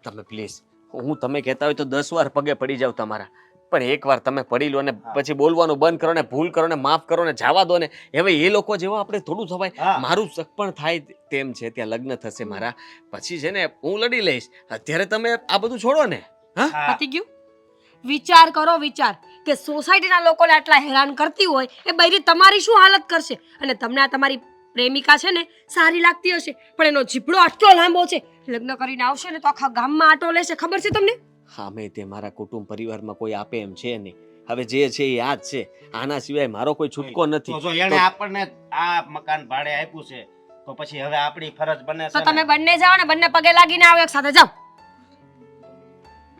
તમે પ્લીઝ હું તમે કહેતા હોય તો 10 વાર પગે પડી જાવ તમારા પણ એકવાર તમે પડી લો ને પછી બોલવાનું બંધ કરો ને ભૂલ કરો ને માફ કરો ને જવા દો ને. હવે એ લોકો જેવા આપણે થોડું થવાય. હા. મારું સગપણ થાય તેમ છે ત્યાં લગ્ન થશે મારા પછી છે ને હું લડી લઈશ. અત્યારે તમે આ બધું છોડો ને. હા હા. પતી ગયું? વિચાર કરો વિચાર કે સોસાયટીના લોકોને આટલા હેરાન કરતી હોય એ બૈરી તમારી શું હાલત કરશે? અને તમને આ તમારી પ્રેમિકા છે ને સારી લાગતી હશે પણ એનો જીભડો આટલો લાંબો છે. લગ્ન કરીને આવશે ને તો આખા ગામમાં આટો લેશે. ખબર છે તમને? હા મેં તે મારા કુટુંબ પરિવારમાં કોઈ આપે એમ છે નહીં. હવે જે છે એ આ જ છે. આના સિવાય મારો કોઈ છૂટકો નથી. તો જો એને આપણને આ મકાન ભાડે આપ્યું છે તો પછી હવે આપણી ફરજ બને તો છે તમે ને. બંને જાઓ ને બંને પગે લાગીને આવો એક સાથે જાઓ.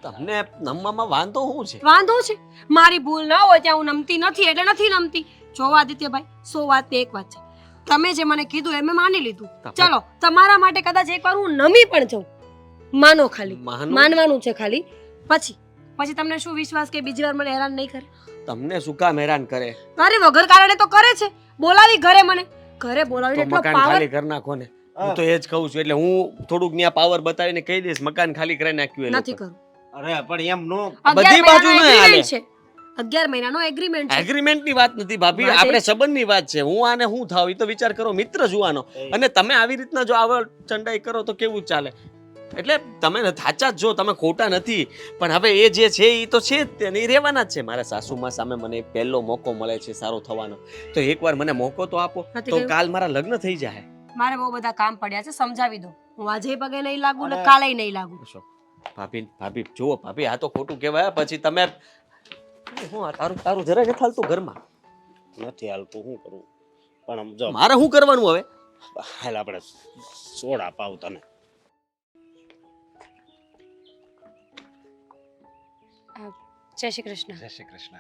તમને નમવામાં વાંધો શું છે? વાંધો છે મારી ભૂલ ન હોય ત્યાં હું નમતી નથી એટલે નથી નમતી. જો આદિત્યભાઈ 100 વાત એક વાત છે. તમે જે મને કીધું એ મેં માની લીધું. ચલો તમારા માટે કદાચ એકવાર હું નમી પણ જાઉં. માનો ખાલી માનો? માનવાનું છે ખાલી. પછી તમને શું વિશ્વાસ કે બીજી વાર મને હેરાન નહીં કરે? તમને શું કામ હેરાન કરે? અરે વગર કારણે તો કરે છે. બોલાવી ઘરે મને, ઘરે બોલાવીને તો એટલો મકાન પાવર. ખાલી કરી નાખો ને. હું તો એ જ કહું છું, એટલે હું થોડુંક ત્યાં પાવર બતાવીને કહી દઈશ મકાન ખાલી કરી નાખ્યું એ નથી લોકો. કરું. અરે પણ એમ નો 11 બધી બાજુ ન મહિનાનો હાલે. agreement છે. 11 મહિનાનો એગ્રીમેન્ટ છે. એગ્રીમેન્ટની વાત નથી ભાભી, વાત એ આપણે જ. સંબંધની વાત છે. હું આને હું થાવ એ તો વિચાર કરો, મિત્ર જોવાનો. અને તમે આવી રીતના જો આવા ચંડાઈ કરો તો કેવું ચાલે? એટલે તમે સાચા જ છો, તમે ખોટા નથી. પણ હવે એ જે છે એ તો છે જ તે, ને એ રહેવાના જ છે. મારા સાસુમાં સામે મને એક પહેલો મોકો મળે છે સારો થવાનો, તો એકવાર મને મોકો તો આપો, નથી તો કહ્યું? કાલ મારા લગ્ન થઈ જાય. મારે બહુ બધા કામ પડ્યા છે, સમજાવી દો. હું આજે પગે નહીં લાગુ ને અરે. કાલે નહીં લાગુ. ભાભી ભાભી જુઓ ભાભી, આ તો ખોટું કહેવાય. પછી તમે હું આ તારું તારું જરાક નથી હાલતું ઘરમાં. નથી હાલતું, શું કરું? પણ આમ જો મારે શું કરવાનું હવે? હાલ આપણે સોડા પાવ તને. જય શ્રી કૃષ્ણ. જય શ્રી કૃષ્ણ.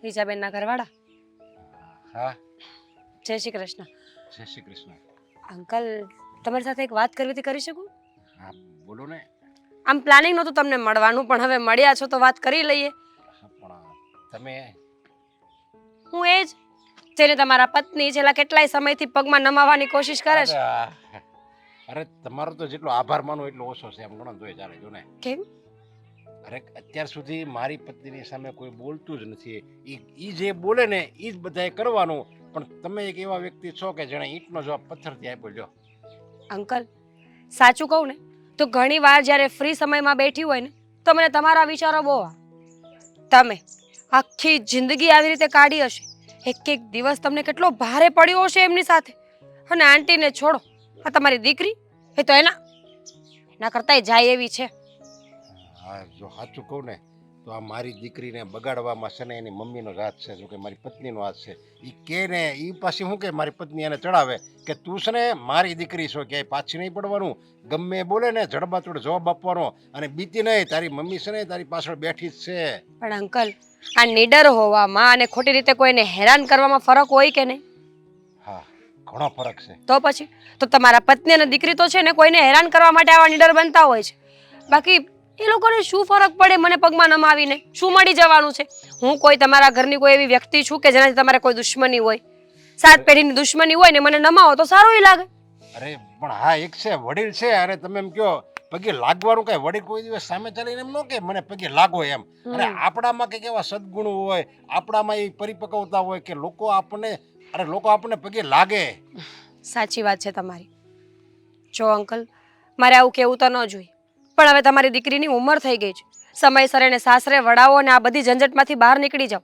રીચાબેનના ઘરવાળા. હા, જય શ્રી કૃષ્ણ. જય શ્રી કૃષ્ણ. અંકલ, તમારી સાથે એક વાત કરવી હતી, કરી શકું? હા, બોલો ને. આમ પ્લાનિંગ નહોતું તમને મળવાનું, પણ હવે મળ્યા છો તો વાત કરી લઈએ. હા, પણ તમે હું એ જ જેને તમારા પત્ની છેલ્લા કેટલાય સમયથી પગમાં નમાવવાની કોશિશ કરે છે. અરે તમારો તો જેટલો આભાર માનો એટલો ઓછો છે, એમ ગણો તોય ચાલે. જો ને, કેમ? અરે અત્યાર સુધી મારી પત્નીની સામે કોઈ બોલતું જ નથી. ઈ જે બોલે ને ઈ જ બધાએ કરવાનું. પણ તમે એક એવા વ્યક્તિ છો કે જેણે ઈંટનો જવાબ પથ્થરથી આપ્યો. જો અંકલ, સાચું કહું ને તો ઘણી વાર જ્યારે ફ્રી સમયમાં બેઠી હોય ને તો મને તમારા વિચારો બહુ આવે. તમે આખી જિંદગી આવી રીતે કાઢી હશે, એક એક દિવસ તમને કેટલો ભારે પડ્યો હશે એમની સાથે. અને આંટીને છોડો, આ તમારી દીકરી, એ તો એના કરતાંય જાય એવી છે. હા, જો સાચું કહું ને તો આ મારી દીકરીને બગાડવામાં છે ને એની મમ્મીનો જ હાથ છે, જો કે મારી પત્નીનો હાથ છે. એ કે ને એ પાછી શું કે મારી પત્ની એને ચડાવે કે તું છે ને મારી દીકરી છો, ક્યાંય પાછી નહીં પડવાનું, ગમે એ બોલે ને જડબાતોડ જવાબ આપવાનો, અને બીતી નહીં, તારી મમ્મી છે ને તારી પાછળ બેઠી જ છે. પણ અંકલ, આ નીડર હોવામાં અને ખોટી રીતે કોઈને હેરાન કરવામાં ફરક હોય કે નહીં? હા, ઘણો ફરક છે. તો પછી તો તમારા પત્ની અને દીકરી તો છે ને કોઈને હેરાન કરવા માટે આવા નીડર બનતા હોય છે. બાકી એ લોકોને શું ફરક પડે મને પગમાં નમાવીને? શું મળી જવાનું છે? હું કોઈ તમારા ઘરની કોઈ એવી વ્યક્તિ છું કે જેનાથી તમારે કોઈ દુશ્મની હોય? 7 પેઢીની દુશ્મની હોય ને મને નમાવો તો સારું લાગે. અરે પણ હા, એક છે વડીલ છે, અને તમે એમ કહો પગે લાગવાનું, કઈ વડીલ કોઈ દિવસ સામે ચાલીને એમ ન કે મને પગે લાગો એમ. અરે આપણામાં કંઈક એવા સદગુણો હોય, આપણામાં એ પરિપક્વતા હોય કે લોકો આપણને પગે લાગે. સાચી વાત છે તમારી. જો અંકલ, મારે આવું કેવું તો ન જોઈએ, પણ હવે તમારી દીકરીની ઉંમર થઈ ગઈ છે. સમયસર એને સાસરે વડાવો અને આ બધી ઝંઝટમાંથી બહાર નીકળી જાઓ.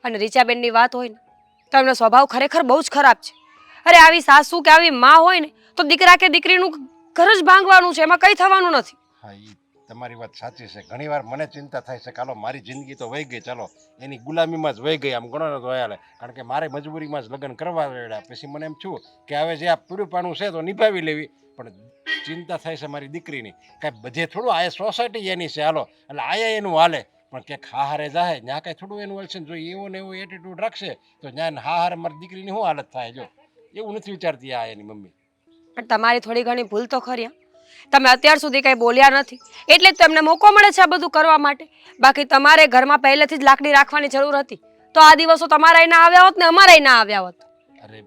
અને રીચાબેનની વાત હોય ને તો એમનો સ્વભાવ ખરેખર બહુ જ ખરાબ છે. અરે આવી સાસુ કે આવી માં હોય ને તો દીકરા કે દીકરીનું ઘર જ ભાંગવાનું છે, એમાં કંઈ થવાનું નથી. હા, એ તમારી વાત સાચી છે. ઘણીવાર મને ચિંતા થાય છે, ચાલો મારી જિંદગી તો વહી ગઈ, ચાલો એની ગુલામીમાં જ વહી ગઈ, આમ ગણો તો હાલે. કારણ કે મારે મજબૂરીમાં જ લગ્ન કરવા પડ્યા. પછી મને એમ થયું કે હવે જે આ પૂરું પાણું છે તો નિભાવી લેવી. પણ ચિંતા થાય છે મારી દીકરીની. કાંઈ બધે થોડું આ સોસાયટી એની છે, હાલો એટલે આયા એનું હાલે. પણ ક્યાંક હાહારે જાય ત્યાં કાંઈ થોડું એનું હાલશે ને. જો એવો ને એવો એટીટ્યુડ રાખશે તો ત્યાં હાહારે મારી દીકરીની શું હાલત થાય? જો એવું નથી વિચારતી આ એની મમ્મી. પણ તમારી થોડી ઘણી ભૂલ તો ખરી. તમે અત્યાર સુધી કંઈ બોલ્યા નથી એટલે જ તમને મોકો મળે છે આ બધું કરવા માટે. બાકી તમારે ઘરમાં પહેલેથી જ લાકડી રાખવાની જરૂર હતી તો આ દિવસો તમારાય ના આવ્યા હોત ને અમારાય ના આવ્યા હોત. અરે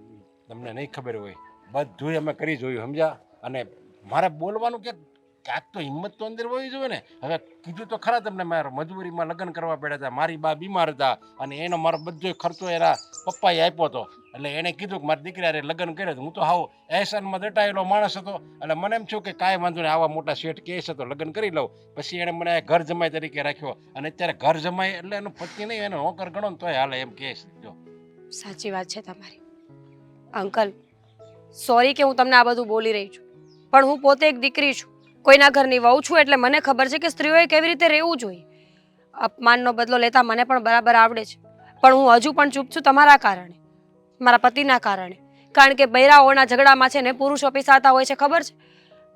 તમને નહીં ખબર હોય, બધું અમે કરી જોયું, સમજ્યા? અને મારે બોલવાનું ક્યાંક તો હિંમત તો અંદર હોવી જોઈએ ને. હવે કીધું તો ખરા તમને, મારે મજબૂરીમાં લગ્ન કરવા પડ્યા હતા, મારી બા બીમાર હતા, અને એનો મારો બધો ખર્ચો એના પપ્પાએ આપ્યો હતો. એટલે એણે કીધું કે મારી દીકરી હારે લગ્ન કરે. હું તો હાવ એહસાનમાં દટાયેલો માણસ હતો. એટલે મને એમ થયું કે કાંઈ વાંધો નહીં, આવા મોટા શેઠ કહે છે તો લગ્ન કરી લઉં. પછી એણે મને ઘર જમાઈ તરીકે રાખ્યો, અને અત્યારે ઘર જમાઈ એટલે એનું પતિ નહીં, એનો નોકર ગણો ને તોય હાલે એમ કહે છે. જો સાચી વાત છે તમારી. અંકલ, સોરી કે હું તમને આ બધું બોલી રહી છું, પણ હું પોતે એક દીકરી છું, કોઈના ઘરની વહુ છું, એટલે મને ખબર છે કે સ્ત્રીઓએ કેવી રીતે રહેવું જોઈએ. અપમાનનો બદલો લેતા મને પણ બરાબર આવડે છે, પણ હું હજુ પણ ચૂપ છું તમારા કારણે, મારા પતિના કારણે. કારણ કે બૈરાઓના ઝઘડામાં છે ને પુરુષો પીસાતા હોય છે, ખબર છે?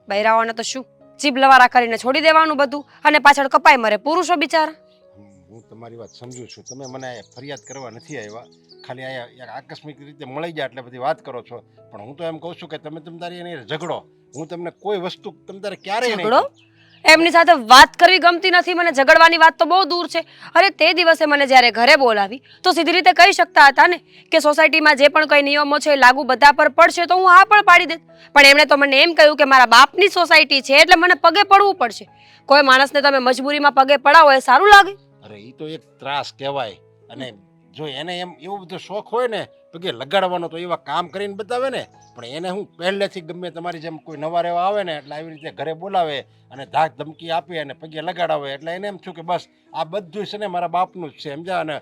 બૈરાઓને તો શું જીભ લવારા કરીને છોડી દેવાનું બધું, અને પાછળ કપાઈ મરે પુરુષો બિચારા. હું તમારી વાત સમજુ છું. તમે મને ફરિયાદ કરવા નથી આવ્યા, ખાલી અહીંયા આકસ્મિક રીતે મળી જાય એટલે બધી વાત કરો છો. પણ હું તો એમ કહું છું કે તમે તમારી એની ઝઘડો, હું તમને કોઈ વસ્તુ તમ તારે ક્યારેય નહીં ઝઘડો? એમની સાથે વાત કરવી ગમતી નથી, મને ઝઘડવાની વાત તો બહુ દૂર છે. અરે તે દિવસે મને જ્યારે ઘરે બોલાવી તો સીધી રીતે કહી શકતા હતા ને કે સોસાયટીમાં જે પણ કંઈ નિયમો છે એ લાગુ બધા પર પડશે, તો હું હા પણ પાડી દેત. પણ એમણે તો મને એમ કહ્યું કે મારા બાપની સોસાયટી છે એટલે મને પગે પડવું પડશે. કોઈ માણસને તમે મજબૂરીમાં પગે પડાવો એ સારું લાગે? અરે એ તો એક ત્રાસ કહેવાય. અને જો એને એમ એવો બધો શોખ હોય ને તો કે લગાડવાનો, તો એવા કામ કરીને બતાવે ને. પણ એને હું પહેલેથી ગમે તમારી જેમ કોઈ નવા રહેવા આવે ને એટલે આવી રીતે ઘરે બોલાવે અને ધાક ધમકી આપી અને પગે લગાડાવે એટલે એને એમ થયું કે બસ આ બધું છે ને મારા બાપનું જ છે, સમજ્યા? અને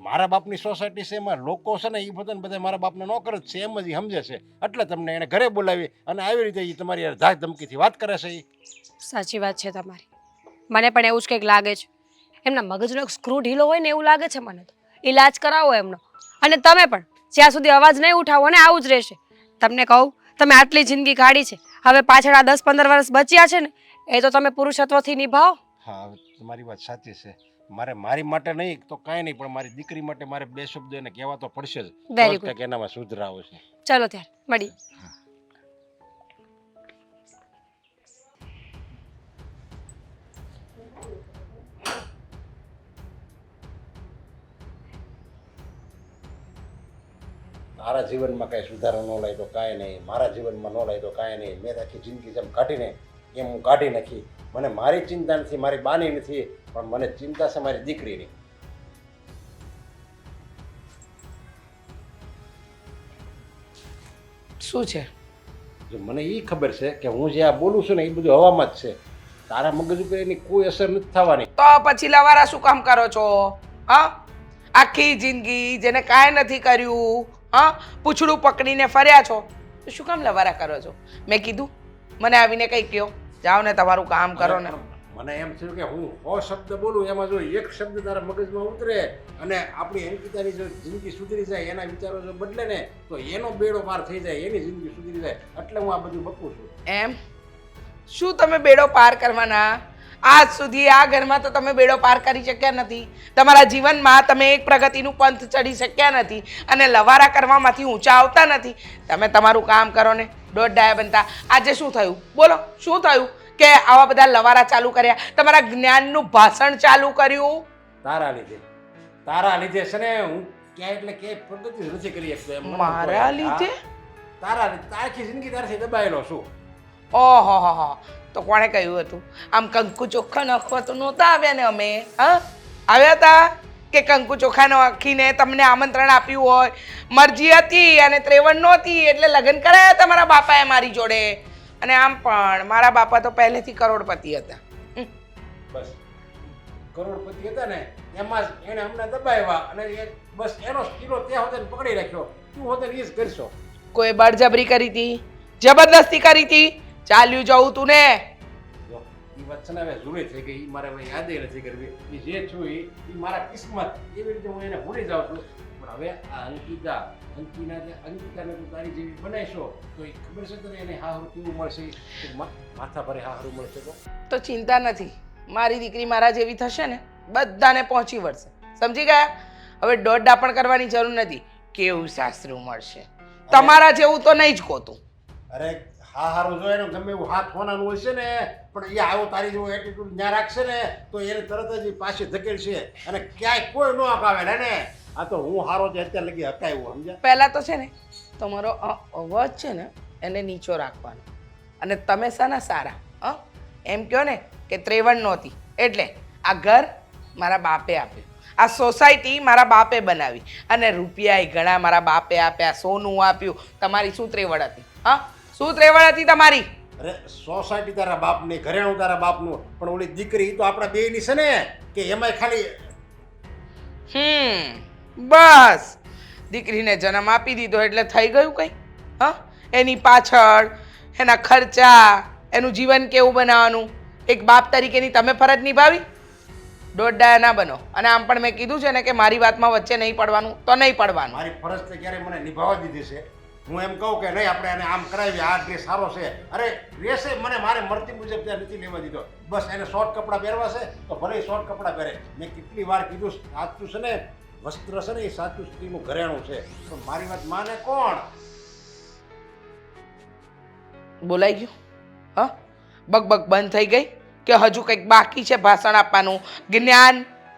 મારા બાપની સોસાયટી છે, એમાં લોકો છે ને એ બધાને બધા મારા બાપને ન કરે જ છે, એમ જ સમજે છે. એટલે તમને એને ઘરે બોલાવી અને આવી રીતે એ તમારી યાર ધાક ધમકીથી વાત કરે છે. એ સાચી વાત છે તમારી. મને પણ એવું જ કંઈક લાગે છે. એમના મગજનો એક સ્ક્રૂ ઢીલો હોય ને એવું લાગે છે મને તો. ઈલાજ કરાવો એમનો. અને તમે પણ જ્યાં સુધી અવાજ નહીં ઉઠાવો ને આવું જ રહેશે. તમને કહું, તમે આટલી જિંદગી કાઢી છે, હવે પાછળ આ 10-15 વર્ષ બચ્યા છે ને એ તો તમે પુરુષત્વથી નિભાવો. હા, તમારી વાત સાચી છે. મારી માટે નહીં તો કાંઈ નહીં, પણ મારી દીકરી માટે મારે બે શબ્દ એને કહેવા તો પડશે જ. Very good. કંઈક એનામાં સુધરાવો છે. ચલો ત્યારે મળીએ. તારા જીવનમાં કાંઈ સુધારો ન લાય તો કાંઈ નહીં, મારા જીવનમાં ન લાય તો કાંઈ નહીં. મેં આખી જિંદગી જેમ કાઢીને એમ હું કાઢી નાખી. મને મારી ચિંતા નથી, મારી બાની નથી, પણ મને ચિંતા છે મારી દીકરીની. શું છે? જો મને એ ખબર છે કે હું જે આ બોલું છું ને એ બધું હવામાં જ છે. તારા મગજ ઉપર એની કોઈ અસર નથી થવાની. તો પછી લવારા શું કામ કરો છો? હા, આખી જિંદગી જેને કાંઈ નથી કર્યું, હા, પૂછડું પકડીને ફર્યા છો, તો શું કામ લવારા કરો છો? મેં કીધું મને આવીને કંઈ કહો, જાઓ ને તમારું કામ કરો ને. મને એમ થયું કે હું 100 શબ્દ બોલું એમાં જો એક શબ્દ તારા મગજમાં ઉતરે અને આપણી અંકિતાની જો જિંદગી સુધરી જાય, એના વિચારો જો બદલે ને તો એનો બેડો પાર થઈ જાય, એની જિંદગી સુધરી જાય. એટલે હું આ બધું બકું છું. એમ શું તમે બેડો પાર કરવાના? આજ સુધી આ ઘરમાં તો તમે બેડો પાર કરી શક્યા નથી. તમારા જીવનમાં તમે એક પ્રગતિનું પંથ ચડી શક્યા નથી અને લવારા કરવામાંથી ઊંચા આવતા નથી. તમે તમારું કામ કરો ને, દોઢ ડાયા બનતા. આજે શું થયું? બોલો, શું થયું કે આવા બધા લવારા ચાલુ કર્યા? તમારા જ્ઞાનનું ભાષણ ચાલુ કર્યું તારા લીધે છે ને હું ક્યાંય એટલે ક્યાંય પ્રગતિ જ નથી કરી શકતો. એમ મને મારા કોઈ- લીધે? હા, તારા લીધે. આખી જિંદગી તારથી દબાયેલો છું. ઓહો હો હો, તો કોણે કહ્યું હતું? આમ કંકુ ચોખ્ખા નાખવા તો નહોતા આવ્યા ને અમે? હા, આવ્યા હતા કે કંકુ ચોખ્ખા નાખીને તમને આમંત્રણ આપ્યું હોય? મરજી હતી અને ત્રેવડ નહોતી એટલે લગ્ન કરાયા હતા મારા બાપાએ મારી જોડે. અને આમ પણ મારા બાપા તો પહેલેથી કરોડપતિ હતા. બસ કરોડપતિ હતા ને એમાં જ એને અમને દબાવ્યા અને બસ એનો કિલો ત્યાં હોતે પકડી રાખ્યો. તું હોતે એ જ કરશો. કોઈ બળજબરી કરી હતી? જબરદસ્તી કરી હતી? ચાલ્યું જવું તું ને? જો એ વાત છે ને હવે જૂની થઈ ગઈ. એ મારે હવે યાદ નથી કરવી. એ જે છું એ મારા કિસ્મત, એવી રીતે હું એને ભૂલી જાઉં છું. પણ હવે આ અંકિતાને તું તારી જેવી બનાવીશો તો એ ખબર છે તને એને હાહરું કેવું મળશે? માથા ભરે હાહરું મળશે તો ચિંતા નથી, મારી દીકરી મારા જેવી થશે ને બધાને પહોંચી વળશે. સમજી ગયા? હવે દોડડા પણ કરવાની જરૂર નથી. કેવું સાસરું મળશે, તમારા જેવું તો નહીં જ ગોતું. અરે હારું જો એનું ગમે એવું હાથ હોનાનું હશે ને પણ એ આવો તારી જેવો એટીટ્યુડ ત્યાં રાખશે ને તો એને તરત જ પાછી ધકેલશે અને ક્યાંય કોઈ ન અપાવે ને. આ તો હું હારો છે અત્યારે લગી હકાયું, સમજ્યા? પહેલાં તો છે ને તમારો અવાજ છે ને એને નીચો રાખવાનો. અને તમે શાના સારા? એમ કહો ને કે ત્રેવડ નહોતી એટલે આ ઘર મારા બાપે આપ્યું, આ સોસાયટી મારા બાપે બનાવી અને રૂપિયા ઘણા મારા બાપે આપ્યા, સોનું આપ્યું. તમારી શું ત્રેવડ હતી? હા, શું ત્રેવડ હતી તમારી? અરે સોસાયટી તારા બાપની, ઘરેણું તારા બાપનું, પણ ઓલી દીકરી તો આપણા બેયની છે ને કે એમાંય ખાલી બસ દીકરીને જન્મ આપી દીધો એટલે થઈ ગયું કંઈ? હા, એની પાછળ એના ખર્ચા, એનું જીવન કેવું બનાવવાનું, એક બાપ તરીકેની તમે ફરજ નિભાવી? દોડડા ના બનો. અને આમ પણ મેં કીધું છે ને કે મારી વાતમાં વચ્ચે નહીં પડવાનું તો નહીં પડવાનું. મારી ફરજ તો ક્યારે મને નિભાવવા દીધી છે. હું એમ કહું કે નહીં આપણે એને આમ કરાવી, આ ડ્રેસ સારો છે. અરે ડ્રેસે મને મારે મળતી મુજબ ત્યાં નથી લેવા દીધો. બસ એને શોર્ટ કપડાં પહેરવા છે તો ભલે શોર્ટ કપડાં પહેરે. મેં કેટલી વાર કીધું સાચું છે ને વસ્ત્ર છે ને એ સાચું સ્ત્રીનું ઘરેણું છે. પણ મારી વાત માને કોણ? બોલાઈ ગયું? હા, બક બંધ થઈ ગઈ? કે હજુ કંઈક બાકી છે ભાષણ આપવાનું?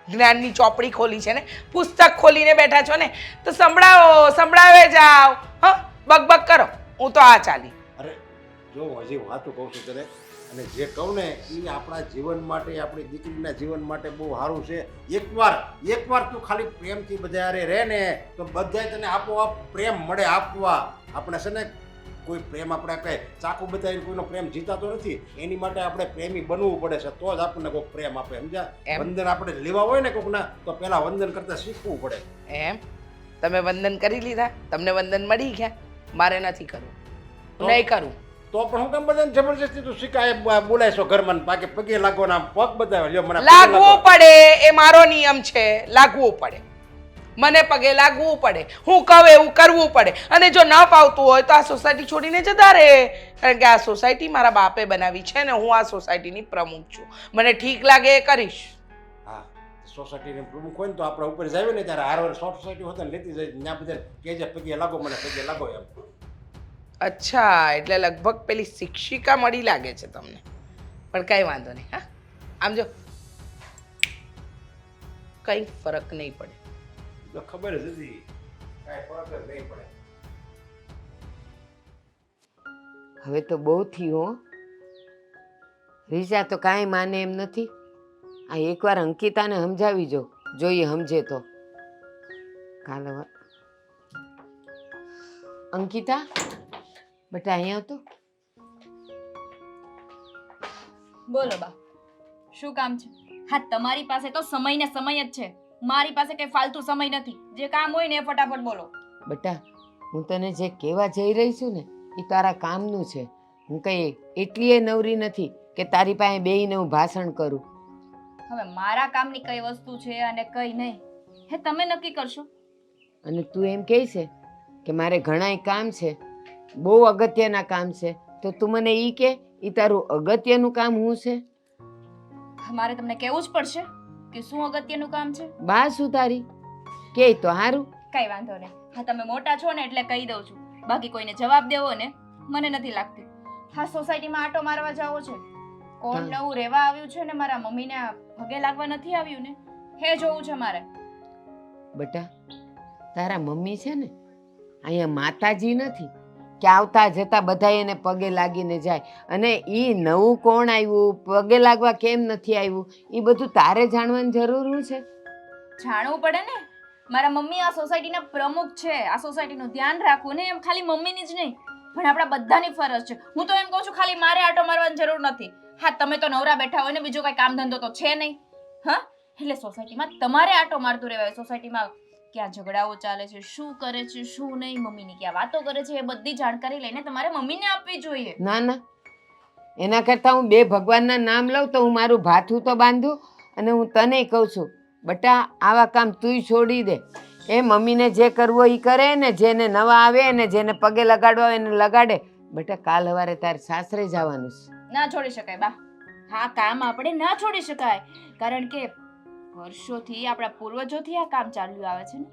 જ્ઞાનની ચોપડી ખોલી છે ને, પુસ્તક ખોલીને બેઠા છો ને, તો સંભળાવે જાઓ. હા, બકબક કરો, હું તો આ ચાલી. અરે જો હું હજી વાતું કહું છું તને, અને જે કહું ને એ આપણા જીવન માટે, આપણી દીકરીના જીવન માટે બહુ સારું છે. એકવાર તું ખાલી પ્રેમથી બધા હારે રહે ને તો બધાય તને આપોઆપ પ્રેમ મળે આપવા. આપણે છે ને કોઈ પ્રેમ આપણે કઈ ચાકુ બતાવીને કોઈનો પ્રેમ જીતાતો નથી. એની માટે આપણે પ્રેમી બનવું પડે છે, તો જ આપણને કોઈ પ્રેમ આપે. સમજ્યા? વંદન આપણે લેવા હોય ને કોઈકના તો પહેલા વંદન કરતા શીખવું પડે. એમ તમે વંદન કરી લીધા? તમને વંદન મળી ગયા? મારે નથી કરવું, હું નહીં કરું. તો પણ હું કેમ બધાને જબરજસ્તી તું શીખાય બોલાય છો ઘરમાં પાકે પગે લાગવાના પગ બતાવે? લ્યો મને પગે લાગવું લાગો. પડે, એ મારો નિયમ છે. લાગવું પડે, મને પગે લાગવું પડે, હું કહું એવું કરવું પડે. અને જો ન ફાવતું હોય તો આ સોસાયટી છોડીને જતા રહે. કારણ કે આ સોસાયટી મારા બાપે બનાવી છે ને હું આ સોસાયટીની પ્રમુખ છું. મને ઠીક લાગે એ કરીશ. હા, સોસાયટીને પ્રમુખ હોય ને તો આપણે ઉપર જાવે ને ત્યારે હારવાર સોસાયટી હોતા ને લેતી જાય ત્યાં બધા કહેજે પગે લાગો, મને પગે લાગો એમ. અચ્છા, એટલે લગભગ પેલી શિક્ષિકા મળી લાગે છે તમને. પણ કંઈ વાંધો નહીં. હા, આમ જો કંઈ ફરક નહીં પડે. તો ખબર જ હતી કાંઈ ફરક જ નહીં પડે. હવે તો બહુ થયું હો. રીચા તો કાંઈ માને એમ નથી. આ એકવાર અંકિતાને સમજાવી જો, જોઈએ સમજે તો. કાલ હવે અંકિતા બેટા અહીંયા તો બોલો બા, શું કામ છે? હા, તમારી પાસે તો સમય ને સમય જ છે, મારી પાસે કઈ ફાલતુ સમય નથી. જે કામ હોય ને એ ફટાફટ બોલો. બેટા હું તને જે કહેવા જઈ રહી છું ને એ તારા કામનું છે. હું કઈ એટલી નવરી નથી કે તારી પાસે બેહીને હું ભાષણ કરું. હવે મારા કામની કઈ વસ્તુ છે અને કઈ નહીં, હે તમે નક્કી કરશો. અને તું એમ કહે છે કે મારે ઘણાય કામ છે, બહુ અગત્યના કામ છે, તો તું મને ઈ કે ઈ તારું અગત્યનું કામ શું છે? મારે તમને કહેવું જ પડશે કે શું અગત્યનું કામ છે? બા શું તારી કે તો હારું. કઈ વાંધો નહીં. હા, તમે મોટા છો ને એટલે કહી દઉં છું, બાકી કોઈને જવાબ દેવો ને મને નથી લાગતી. હા, સોસાયટીમાં આટો મારવા જાવો છે, કોણ નવું રહેવા આવ્યું છે ને મારા મમ્મીને પગે લાગવા નથી આવ્યું ને, હે જોવું છે મારે. બેટા તારા મમ્મી છે ને અહીંયા માતાજી નથી કે આવતા જતા બધા એને પગે લાગીને જાય. અને ઈ નવું કોણ આવ્યું, પગે લાગવા કેમ નથી આવ્યું, એ બધું તારે જાણવાની જરૂર છે. જાણવું પડે ને. મારા મમ્મી આ સોસાયટીના પ્રમુખ છે, આ સોસાયટીનું ધ્યાન રાખવું ને એમ ખાલી મમ્મીની જ નહીં પણ આપણા બધાની ફરજ છે. હું તો એમ કહું છું ખાલી મારે આટો મારવાની જરૂર નથી. હા, તમે તો નવરા બેઠા હોય ને બીજો કઈ કામ ધંધો તો છે નહીં. હા, એટલે સોસાયટીમાં તમારે આટો મારતું રહેવાય. સોસાયટીમાં ક્યાં ઝઘડાઓ ચાલે છે, શું કરે છે, શું નહીં, મમ્મીની ક્યાં વાતો કરે છે, એ બધી જાણકારી લઈને તમારે મમ્મીને આપવી જોઈએ. ના ના, એના કરતાં હું બે ભગવાનના નામ લઉં તો હું મારું ભાથું તો બાંધું. અને હું તને કહું છું બટા આવા કામ તુંય છોડી દે. એ મમ્મીને જે કરવું હોય એ કરે ને, જેને નવા આવે ને જેને પગે લગાડવા હોય એને લગાડે. બેટા કાલ સવારે તારે સાસરે જવાનું છે. ના છોડી શકાય બા. હા, કામ આપણે ના છોડી શકાય, કારણ કે વર્ષોથી આપણા પૂર્વજોથી આ કામ ચાલ્યું આવે છે ને.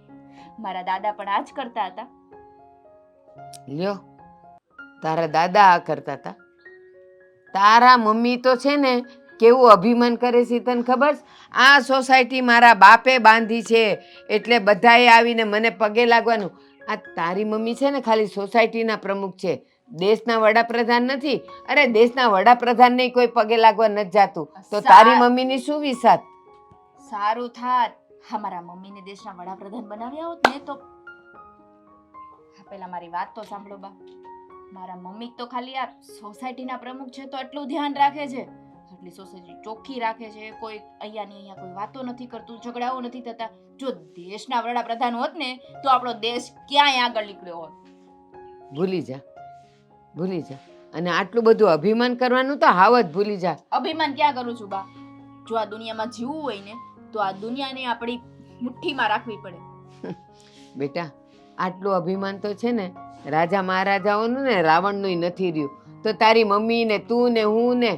મારા દાદા પણ આ જ કરતા હતા. લ્યો, તારા દાદા આ કરતા હતા. તારા મમ્મી તો છે ને કેવું અભિમાન કરે છે તને ખબર છે? આ સોસાયટી મારા બાપે બાંધી છે એટલે બધાએ આવીને મને પગે લાગવાનું. આ તારી મમ્મી છે ને ખાલી સોસાયટીના પ્રમુખ છે, દેશના વડાપ્રધાન નથી. અરે દેશના વડાપ્રધાનને કોઈ પગે લાગવા નથી જાતું તો તારી મમ્મીની શું વિસાત? સારું થાત હા મારા મમ્મીને દેશના વડાપ્રધાન બનાવ્યા હોત ને તો. પેલા મારી વાત તો સાંભળો બા. મારા મમ્મી તો ખાલી આ સોસાયટીના પ્રમુખ છે તો એટલું ધ્યાન રાખે છે, એટલી સોસાયટી ચોખ્ખી રાખે છે, કોઈ અહીંયા કોઈ વાતો નથી કરતું, ઝઘડાઓ નથી થતા. જો દેશના વડાપ્રધાન હોત ને તો આપણો દેશ ક્યાંય આગળ નીકળ્યો હોત. ભૂલી જા, ભૂલી જા. અને આટલું બધું અભિમાન કરવાનું તો હાવ જ ભૂલી જા. અભિમાન ક્યાં કરું છું બા? જો આ દુનિયામાં જીવવું હોય ને તો આ દુનિયાને આપણી મુઠ્ઠીમાં રાખવી પડે. બેટા આટલું અભિમાન તો છે ને રાજા મહારાજાઓનું ને રાવણનું નથી રહ્યું. તો તારી મમ્મી ને તું ને હું ને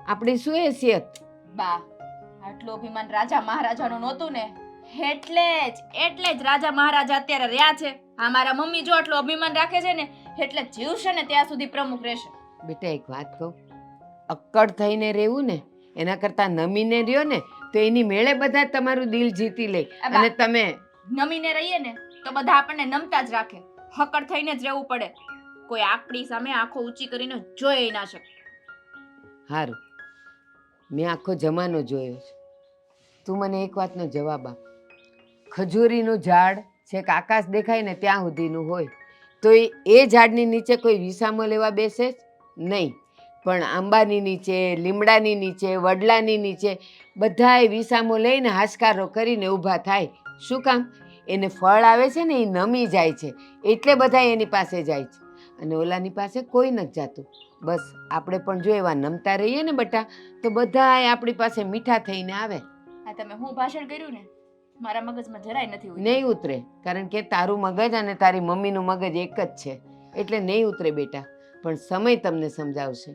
આપણી શું હેસિયત? બા આટલું અભિમાન રાજા મહારાજાનું નહોતું ને એટલે જ રાજા મહારાજા અત્યારે રહ્યા છે. આ મારા મમ્મી જો આટલું અભિમાન રાખે છે ને એટલે જીવશે ને ત્યાં સુધી પ્રમુખ રહેશે. બેટા એક વાત કહું, અક્કડ થઈને રહેવું ને એના કરતાં નમીને રહ્યો ને તો એની મેળે બધા તમારું દિલ જીતી લે બા. અને તમે નમીને રહીએ ને તો બધા આપણને નમતા જ રાખે. હકડ થઈને જ રહેવું પડે. કોઈ આપણી સામે આંખો ઊંચી કરીને જોઈ ના શકે. સારું, મેં આખો જમાનો જોયો છે. તું મને એક વાતનો જવાબ આપ. ખજૂરીનું ઝાડ છેક આકાશ દેખાય ને ત્યાં સુધીનું હોય તો એ ઝાડની નીચે કોઈ વિસામો લેવા બેસે જ નહીં, પણ આંબાની નીચે, લીમડાની નીચે, વડલાની નીચે બધાય વિસામો લઈને હાશકારો કરીને ઊભા થાય. શું કામ? એને ફળ આવે છે ને એ નમી જાય છે એટલે બધા એની પાસે જાય છે અને ઓલાની પાસે કોઈ નથી જાતું. બસ આપણે પણ જો એવા નમતા રહીએ ને બટા તો બધાય આપણી પાસે મીઠા થઈને આવે. આ તમે હું ભાષણ કર્યું ને મારા મગજમાં જરાય નથી ઉતર્યું. નહીં ઉતરે, કારણ કે તારું મગજ અને તારી મમ્મીનું મગજ એક જ છે એટલે નહીં ઉતરે બેટા, પણ સમય તમને સમજાવશે.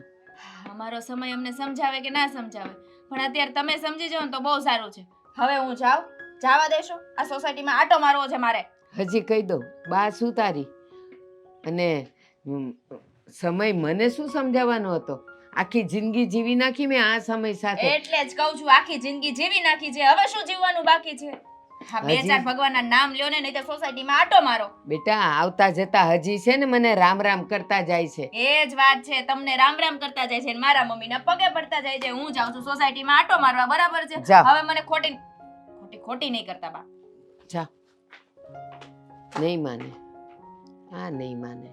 અમારો સમય અમને સમજાવે કે ના સમજાવે, પણ અત્યારે તમે સમજી જાઓ ને તો બહુ સારું છે. હવે હું જાઉં, જવા દેશો? આ સોસાયટીમાં આટો મારવો છે મારે. હજી કહી દઉં, બા શું તારી અને સમય મને શું સમજાવવાનો હતો? આખી જિંદગી જીવી નાખી મેં આ સમય સાથે. એટલે જ કહું છું આખી જિંદગી જીવી નાખી છે, હવે શું જીવવાનું બાકી છે? હા, બે હજી? ચાર ભગવાનના નામ લ્યો ને, નહીં તો સોસાયટીમાં આટો મારો. બેટા આવતા જતા હજી છે ને મને રામ રામ કરતા જાય છે. એ જ વાત છે, તમને રામ રામ કરતા જાય છે ને મારા મમ્મીના પગે પડતા જાય છે. હું જાઉં છું સોસાયટીમાં આટો મારવા, બરાબર છે? જાઓ. હવે મને ખોટી ખોટી ખોટી નહીં કરતા બા. જા, નહીં માને, આ નહીં માને.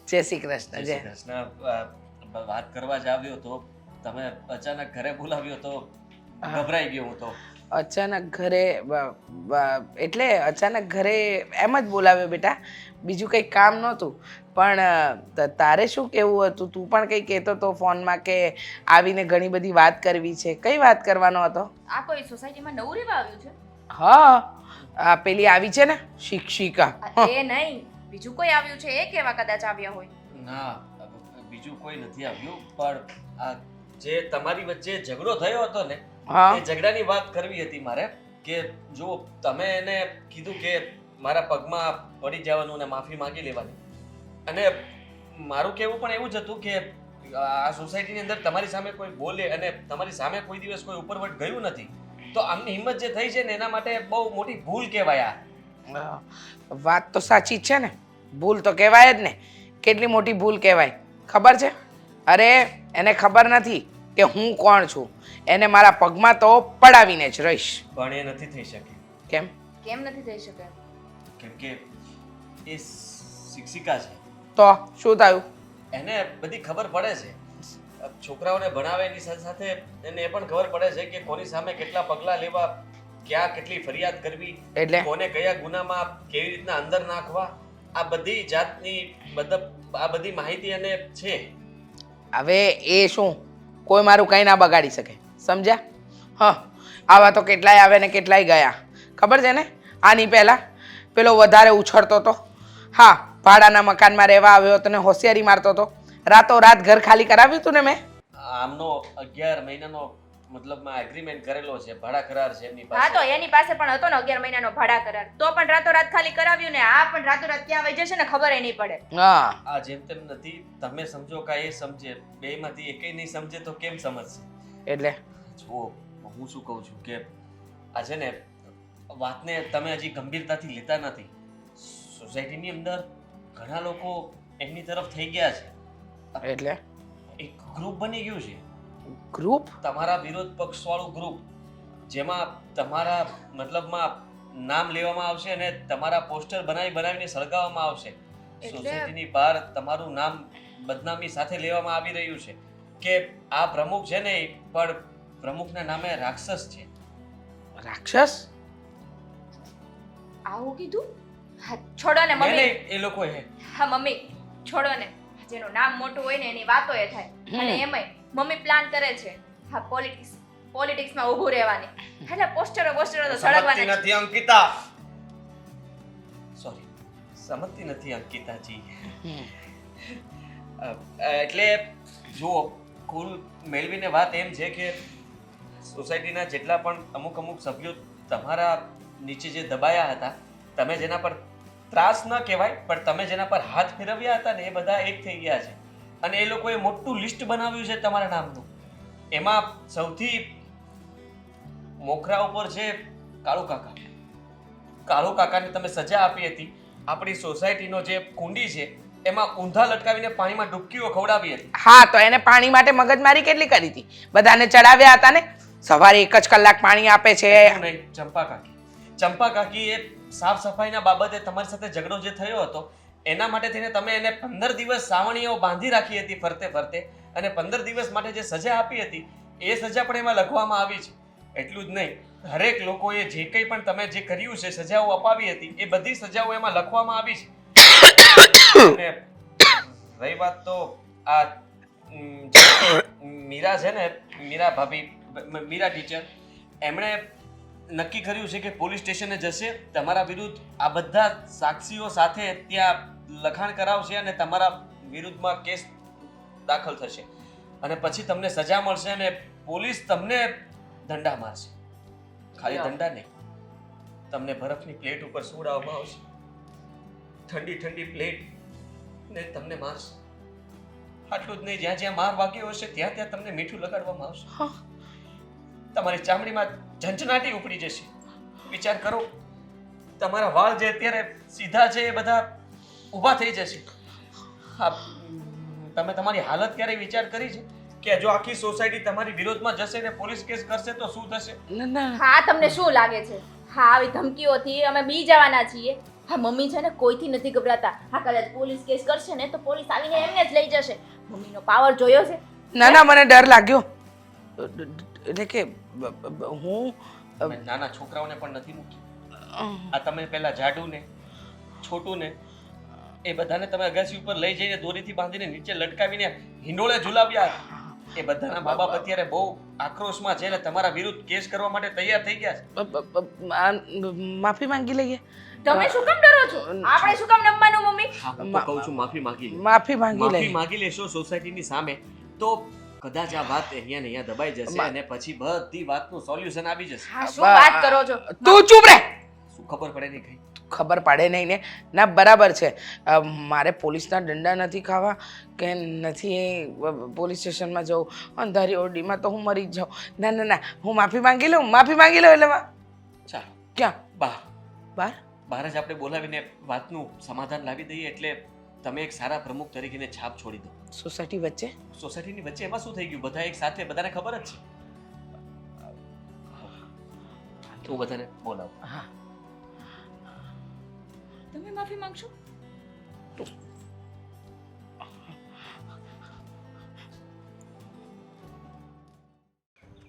જય શ્રી કૃષ્ણ. જય જય શ્રી કૃષ્ણ. વાત કરવા જ આવ્યો તો તમે અચાનક ઘરે બોલાવ્યો તો ગભરાઈ ગયો હું તો. અચાનક ઘરે એટલે અચાનક ઘરે એમ જ બોલાવ્યો બેટા, બીજું કંઈ કામ નહોતું. પણ તારે શું કહેવું હતું? તું પણ કંઈ કહેતો હતો ફોનમાં કે આવીને ઘણી બધી વાત કરવી છે. કઈ વાત કરવાનો હતો? આ કોઈ સોસાયટીમાં નવું રહેવા આવ્યું છે? હા, આ પેલી આવી છે ને શિક્ષિકા. એ નહીં, બીજું કોઈ આવ્યું છે એ કેવા કદાચ આવ્યા હોય. ના, બીજું કોઈ નથી આવ્યું, પણ આ જે તમારી વચ્ચે ઝઘડો થયો હતો ને હા એ ઝઘડાની વાત કરવી હતી મારે. કે જો તમે એને કીધું કે મારા પગમાં પડી જવાનું ને માફી માંગી લેવાની, અને મારું કહેવું પણ એવું જ હતું કે આ સોસાયટીની અંદર તમારી સામે કોઈ બોલે અને તમારી સામે કોઈ દિવસ કોઈ ઉપરવટ ગયું નથી, તો આમની હિંમત જે થઈ છે ને એના માટે બહુ મોટી ભૂલ કહેવાય. આ વાત તો સાચી જ છે ને, ભૂલ તો કહેવાય જ ને. કેટલી મોટી ભૂલ કહેવાય ખબર છે? અરે એને ખબર નથી કે હું કોણ છું. એને મારા પગમાં તો પડાવીને જ રહીશ. પણ એ નથી થઈ શકે. કેમ? કેમ નથી થઈ શકે? કેમ કે એ શિક્ષિકા છે, તો શું થયું? એને બધી ખબર પડે છે. છોકરાઓને ભણાવે એની સાથે સાથે એને એ પણ ખબર પડે છે કે કોની સામે કેટલા પગલાં લેવા, ક્યાં કેટલી ફરિયાદ કરવી, એટલે કોને કયા ગુનામાં કેવી રીતના અંદર નાખવા, આ બધી જાતની આ બધી માહિતી એને છે. હવે એ શું કોઈ મારું કંઈ ના બગાડી શકે, સમજ્યા? હા, આવા તો કેટલાય આવે ને કેટલાય ગયા. ખબર છે ને? આની પહેલાં પેલો વધારે ઉછળતો હતો. હા, ભાડાના મકાનમાં રહેવા આવ્યો હતો ને હોશિયારી મારતો હતો. રાતોરાત ઘર ખાલી કરાવ્યું હતું ને મેં. આમનો 11 મહિનાનો મતલબમાં એગ્રીમેન્ટ કરેલો છે, ભાડા કરાર છે એમની હા, તો પાસે. એની પાસે પણ હતો ને 11 મહિનાનો ભાડા કરાર, તો પણ રાતોરાત ખાલી કરાવ્યું ને આ પણ રાતોરાત ક્યાં વહી જશે ને ખબર નહીં પડે. હા, આ જેમ તેમ નથી, તમે સમજો કે એ સમજે, બેયમાંથી એકેય નહીં સમજે તો કેમ સમજશે? એટલે જુઓ, હું શું કહું છું કે આ છે ને વાતને તમે હજી ગંભીરતાથી લેતા નથી. સોસાયટીની અંદર ઘણા લોકો એમની તરફ થઈ ગયા છે. એટલે એક ગ્રુપ બની ગયું છે, ગ્રુપ? તમારા વિરોધ પક્ષ વાળું ગ્રુપ, જેમાં તમારા મતલબમાં નામ લેવામાં આવશે અને તમારા પોસ્ટર બનાવીને સળગાવવામાં આવશે. સોસાયટીની બહાર તમારું નામ બદનામી સાથે લેવામાં આવી રહ્યું છે કે આ પ્રમુખ છે ને એ પણ પ્રમુખના નામે રાક્ષસ છે. રાક્ષસ? આવું કીધું? હા, છોડો ને મમ્મી. નહીં, એ લોકો હે. હા મમ્મી, છોડો ને. જેનું નામ મોટું હોય ને એની વાતો એ થાય. અને એમાંય મમ્મી પ્લાન કરે છે હા પોલિટિક્સમાં ઊભું રહેવાની, એટલે પોસ્ટરો તો સમજતી સળગવાના. નથી અંકિતા. સોરી, સમજતી નથી અંકિતાજી. એટલે જુઓ, કુલ મેળવીને વાત એમ છે કે સોસાયટીના જેટલા પણ અમુક સભ્યો તમારા નીચે જે દબાયા હતા, તમે જેના પર ત્રાસ ન કહેવાય પણ તમે જેના પર હાથ ફેરવ્યા હતા ને એ બધા એક થઈ ગયા છે. અને એ લોકોએ મોટું લિસ્ટ બનાવ્યું છે તમારા નામનું. એમાં સૌથી મોખરા ઉપર છે કાળુ કાકા. કાળુ કાકાને તમે સજા આપી હતી. આપણી સોસાયટીનો જે કુંડી છે એમાં ઊંધા લટકાવીને પાણીમાં ડૂબકીઓ ખવડાવી હતી. હા તો એને પાણી માટે મગજમારી કેટલી કરી હતી? બધાને ચડાવ્યા હતા ને. સવારે 1 જ કલાક પાણી આપે છે. એવું નહીં, ચંપા કાકી એ સાફ સફાઈના બાબતે તમારી સાથે ઝઘડો જે થયો હતો એના માટે થઈને તમે એને 15 દિવસ સાવણીઓ બાંધી રાખી હતી ફરતે ફરતે, અને 15 દિવસ માટે જે સજા આપી હતી એ સજા પણ એમાં લખવામાં આવી છે. એટલું જ નહીં, દરેક લોકોએ જે કંઈ પણ તમે જે કર્યું છે, સજાઓ અપાવી હતી, એ બધી સજાઓ એમાં લખવામાં આવી છે. અને રહી વાત તો આ મીરા છે ને, મીરા ભાભી, મીરા ટીચર, એમણે નક્કી કર્યું છે કે પોલીસ સ્ટેશને જશે, તમારા વિરુદ્ધ આ બધા સાક્ષીઓ સાથે ત્યાં લખાણ કરાવશે અને તમારા વિરુદ્ધમાં કેસ દાખલ થશે, અને પછી તમને સજા મળશે અને પોલીસ તમને દંડા મારશે. ખાલી દંડા નહીં, તમને બરફની પ્લેટ ઉપર સુવડાવવામાં આવશે, ઠંડી ઠંડી પ્લેટ ને તમને મારશે. આટલું જ નહીં, જ્યાં જ્યાં માર વાગ્યો હશે ત્યાં ત્યાં તમને મીઠું લગાડવામાં આવશે. તમારી ચામડીમાં ઝંઝનાટી ઉપડી જશે. વિચાર કરો, તમારા વાળ જે અત્યારે સીધા છે એ બધા ઊભા થઈ જશે. હા, તમે તમારી હાલત ક્યારેય વિચાર કરી છે કે જો આખી સોસાયટી તમારી વિરોધમાં જશે ને પોલીસ કેસ કરશે તો શું થશે? હા, તમને શું લાગે છે? હા, આવી ધમકીઓથી અમે બી જવાના છીએ? હા, મમ્મી છે ને કોઈથી નથી ગભરાતા. હા, કદાચ પોલીસ કેસ કરશે ને તો પોલીસ આવીને એમને જ લઈ જશે. મમ્મીનો પાવર જોયો છે? ના ના, મને ડર લાગ્યો. એટલે કે હું તમે નાના છોકરાઓને પણ નથી મૂકી. આ તમે પેલા જાડુ ને છોટું ને એ બધાને તમે અગાસી ઉપર લઈ જઈને દોરીથી બાંધીને નીચે લટકાવીને હિંડોળે ઝુલાવ્યા. એ બધાના મા બાપ અત્યારે બહુ આક્રોશમાં છે અને તમારા વિરુદ્ધ કેસ કરવા માટે તૈયાર થઈ ગયા છે. માફી માંગી લઈએ. તમે શું કામ ડરો છો? આપણે શું કામ નમવાનું મમ્મી? હા, હું તો કહું છું માફી માંગી લો. માફી માંગી માફી લઈએ. માંગી લેશો સોસાયટીની સામે તો કદાચ આ વાત અહીંયા ને અહીંયા દબાઈ જશે અને પછી બધી વાતનું સોલ્યુશન આવી જશે. હા, શું વાત કરો છો? તું ચૂપ રહે. શું ખબર પડે નહીં કઈ? ખબર પડે નહીં ને. ના, બરાબર છે. મારે પોલીસના દંડા નથી ખાવા કે નથી પોલીસ સ્ટેશનમાં જવું. અંધારી ઓરડીમાં તો હું મરી જ જાઉં. ના ના ના, હું માફી માંગી લઉં. માફી માંગી લઉં એટલે ચાલો ક્યાં બહાર બહાર બહાર જ આપણે બોલાવીને વાતનું સમાધાન લાવી દઈએ એટલે તમે એક સારા પ્રમુખ તરીકેને છાપ છોડી દો સોસાયટી વચ્ચે. સોસાયટીની વચ્ચે. એમાં શું થઈ ગયું? બધા એક સાથે, બધાને ખબર જ છે. હું બધાને બોલાવું. હા, તમે માફી માંગશો?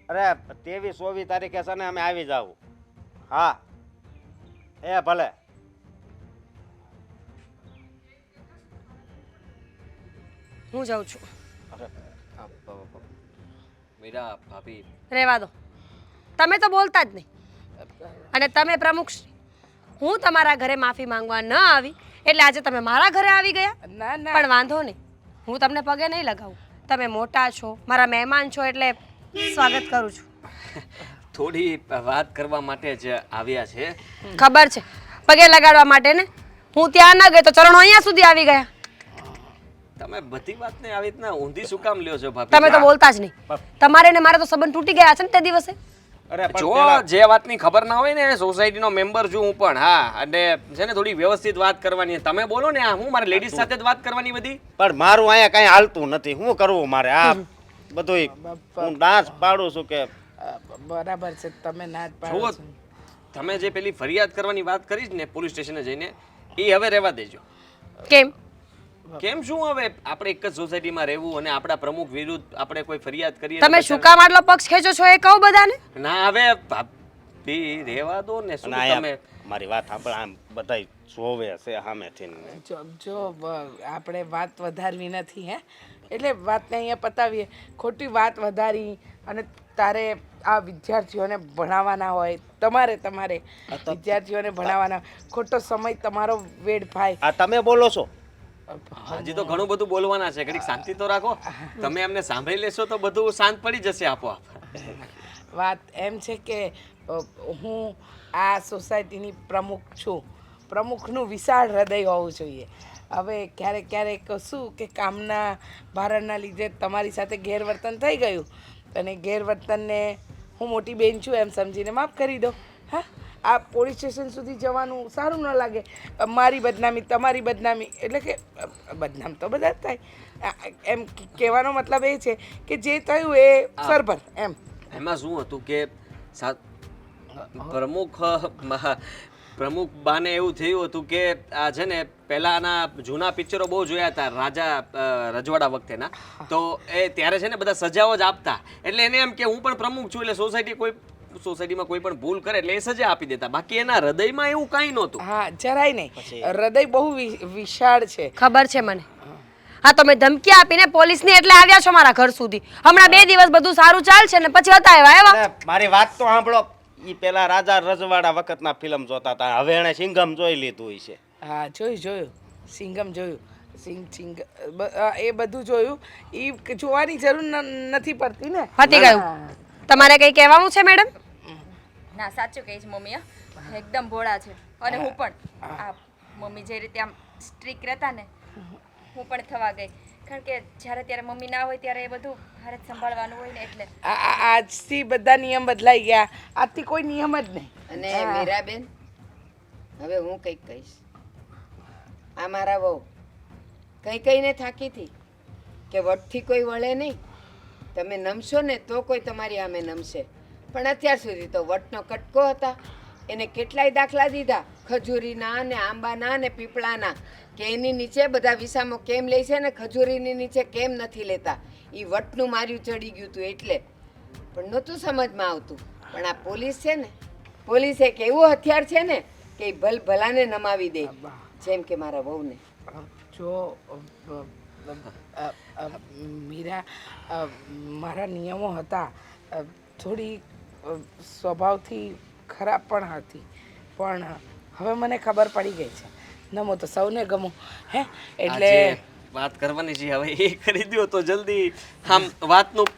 અરે 23-24 તારીખે છે ને અમે આવી જાવ. હા, એ ભલે. હું જાઉં છું. મીરા ભાભી, રહેવા દો. તમે તો બોલતા જ નહીં. અને તમે પ્રમુખ શ્રી, હું તમારા ઘરે માફી માંગવા ન આવી એટલે આજે તમે મારા ઘરે આવી ગયા. ના ના, પણ વાંધો નહીં, હું તમને પગે નહીં લગાવું. તમે મોટા છો, મારા મહેમાન છો એટલે સ્વાગત કરું છું. થોડી વાત કરવા માટે જ આવ્યા છે. ખબર છે, પગે લગાડવા માટે ને. હું ત્યાં ન ગઈ તો ચરણો અહીંયા સુધી આવી ગયા. તમે બધી વાતને આવી રીતના ઊંધી શું કામ લ્યો છો ભાભી? તમે તો બોલતા જ નહીં. તમારે ને મારે તો સંબંધ તૂટી ગયા છે ને તે દિવસે. અરે પણ જો પેલા- જે વાતની ખબર ના હોય ને, સોસાયટીનો મેમ્બર છું હું પણ. હા, અને છે ને થોડી વ્યવસ્થિત વાત કરવાની. તમે બોલો ને, હું મારે લેડીઝ સાથે જ વાત કરવાની બધી. પણ મારું અહીંયા કઈ હાલતું નથી. શું કરવું મારે? આ બધું હું ડાન્સ પાડું છું કે બરાબર છે. તમે ના જ જુઓ, પાડો છો. તમે જે પેલી ફરિયાદ કરવાની વાત કરી ને પોલીસ સ્ટેશને જઈને, એ હવે રહેવા દેજો. કેમ? કેમ શું? હવે આપણે એક જ સોસાયટીમાં રહેવું અને આપણા પ્રમુખ વિરુદ્ધ આપણે કોઈ ફરિયાદ કરીએ? તમે શું કામ આટલો પક્ષ ખેંચો છો એ કહું બધાને. ના, હવે ભાભી રહેવા દો ને. શું અને અહીંયા તમે મારી વાત સાંભળ, આમ બધા જોવે છે સામેથી. જો આપણે વાત વધારવી નથી હે, એટલે વાતને અહીંયા પતાવીએ. ખોટી વાત વધારી અને તારે આ વિદ્યાર્થીઓને ભણાવવાના હોય, તમારે વિદ્યાર્થીઓને ભણાવવાના, ખોટો સમય તમારો વેડફાય. આ તમે બોલો છો? હજી તો ઘણું બધું બોલવાના છે. ઘડીક શાંતિ તો રાખો. તમે એમને સાંભળી લેશો તો બધું શાંત પડી જશે આપોઆપ. વાત એમ છે કે હું આ સોસાયટીની પ્રમુખ છું. પ્રમુખનું વિશાળ હૃદય હોવું જોઈએ. હવે ક્યારેક ક્યારેક શું કે કામના ભારણના લીધે તમારી સાથે ગેરવર્તન થઈ ગયું અને ગેરવર્તનને હું મોટી બેન છું એમ સમજીને માફ કરી દો. હા, આ પોલીસ સ્ટેશન સુધી જવાનું સારું ન લાગે. મારી બદનામી તમારી બદનામી એટલે કે બદનામ તો બધા જ થાય. એમ કહેવાનો મતલબ એ છે કે જે થયું એ સરભર એમ. એમાં શું હતું કે પ્રમુખ બાને એવું થયું હતું કે આ છે ને પહેલાના જૂના પિક્ચરો બહુ જોયા હતા રાજા રજવાડા વખતેના, તો એ ત્યારે છે ને બધા સજાઓ જ આપતા. એટલે એને એમ કે હું પણ પ્રમુખ છું એટલે સોસાયટીમાં કોઈ પણ ભૂલ કરે એટલે એ સજા આપી દેતા. બાકી એના હૃદયમાં એવું કાંઈ નહોતું. હા, જરાય નહીં. હૃદય બહુ વિશાળ છે. ખબર છે મને. હા, તમે ધમકી આપીને પોલીસની એટલે આવ્યા છો મારા ઘર સુધી. હમણાં 2 દિવસ બધું સારું ચાલશે ને પછી હતા એવા. અરે, મારી વાત તો સાંભળો. ઈ પેલા રાજા રજવાડા વખતના ફિલ્મ જોતા હતા, હવે એને સિંઘમ જોઈ લીધું છે. હા, જોયું સિંગમ જોયું. એ બધું જોયું. એ જોવાની જરૂર નથી પડતી ને. પતી ગયું. તમારે કંઈ કહેવાનું છે મેડમ? ના, સાચું કહીશ મમ્મી, એકદમ ભોળા છે. અને હું પણ આ મમ્મી જે રીતે આમ સ્ટ્રિક રહેતા ને હું પણ થવા ગઈ. કારણ કે જ્યારે ત્યારે મમ્મી ના હોય ત્યારે એ બધું ઘરે જ સંભાળવાનું હોય ને એટલે. આજથી બધા નિયમ બદલાઈ ગયા. આજથી કોઈ નિયમ જ નહીં. અને મીરાબેન, હવે હું કંઈક કહીશ. આ મારા વહુ કહીને થાકી હતી કે વટથી કોઈ વળે નહીં, તમે નમશો ને તો કોઈ તમારી સામે નમશે. પણ અત્યાર સુધી તો વટનો કટકો હતા. એને કેટલાય દાખલા દીધા, ખજૂરીના ને આંબાના ને પીપળાના, કે એની નીચે બધા વિસામો કેમ લે છે ને ખજૂરીની નીચે કેમ નથી લેતા. એ વટનું માર્યું ચડી ગયું હતું એટલે. પણ નહોતું સમજમાં આવતું. પણ આ પોલીસ છે ને, પોલીસ એક એવું હથિયાર છે ને કે ભલાને નમાવી દે, જેમ કે મારા વહુને. જો મીરા, મારા નિયમો હતા. થોડી સ્વભાવથી ખરાબ પણ હતી, પણ હવે મને ખબર પડી ગઈ છે. નમો તો સૌને ગમો. હે એટલે વાત કરવાની છે હવે એ કરી દો તો જલ્દી આમ વાતનું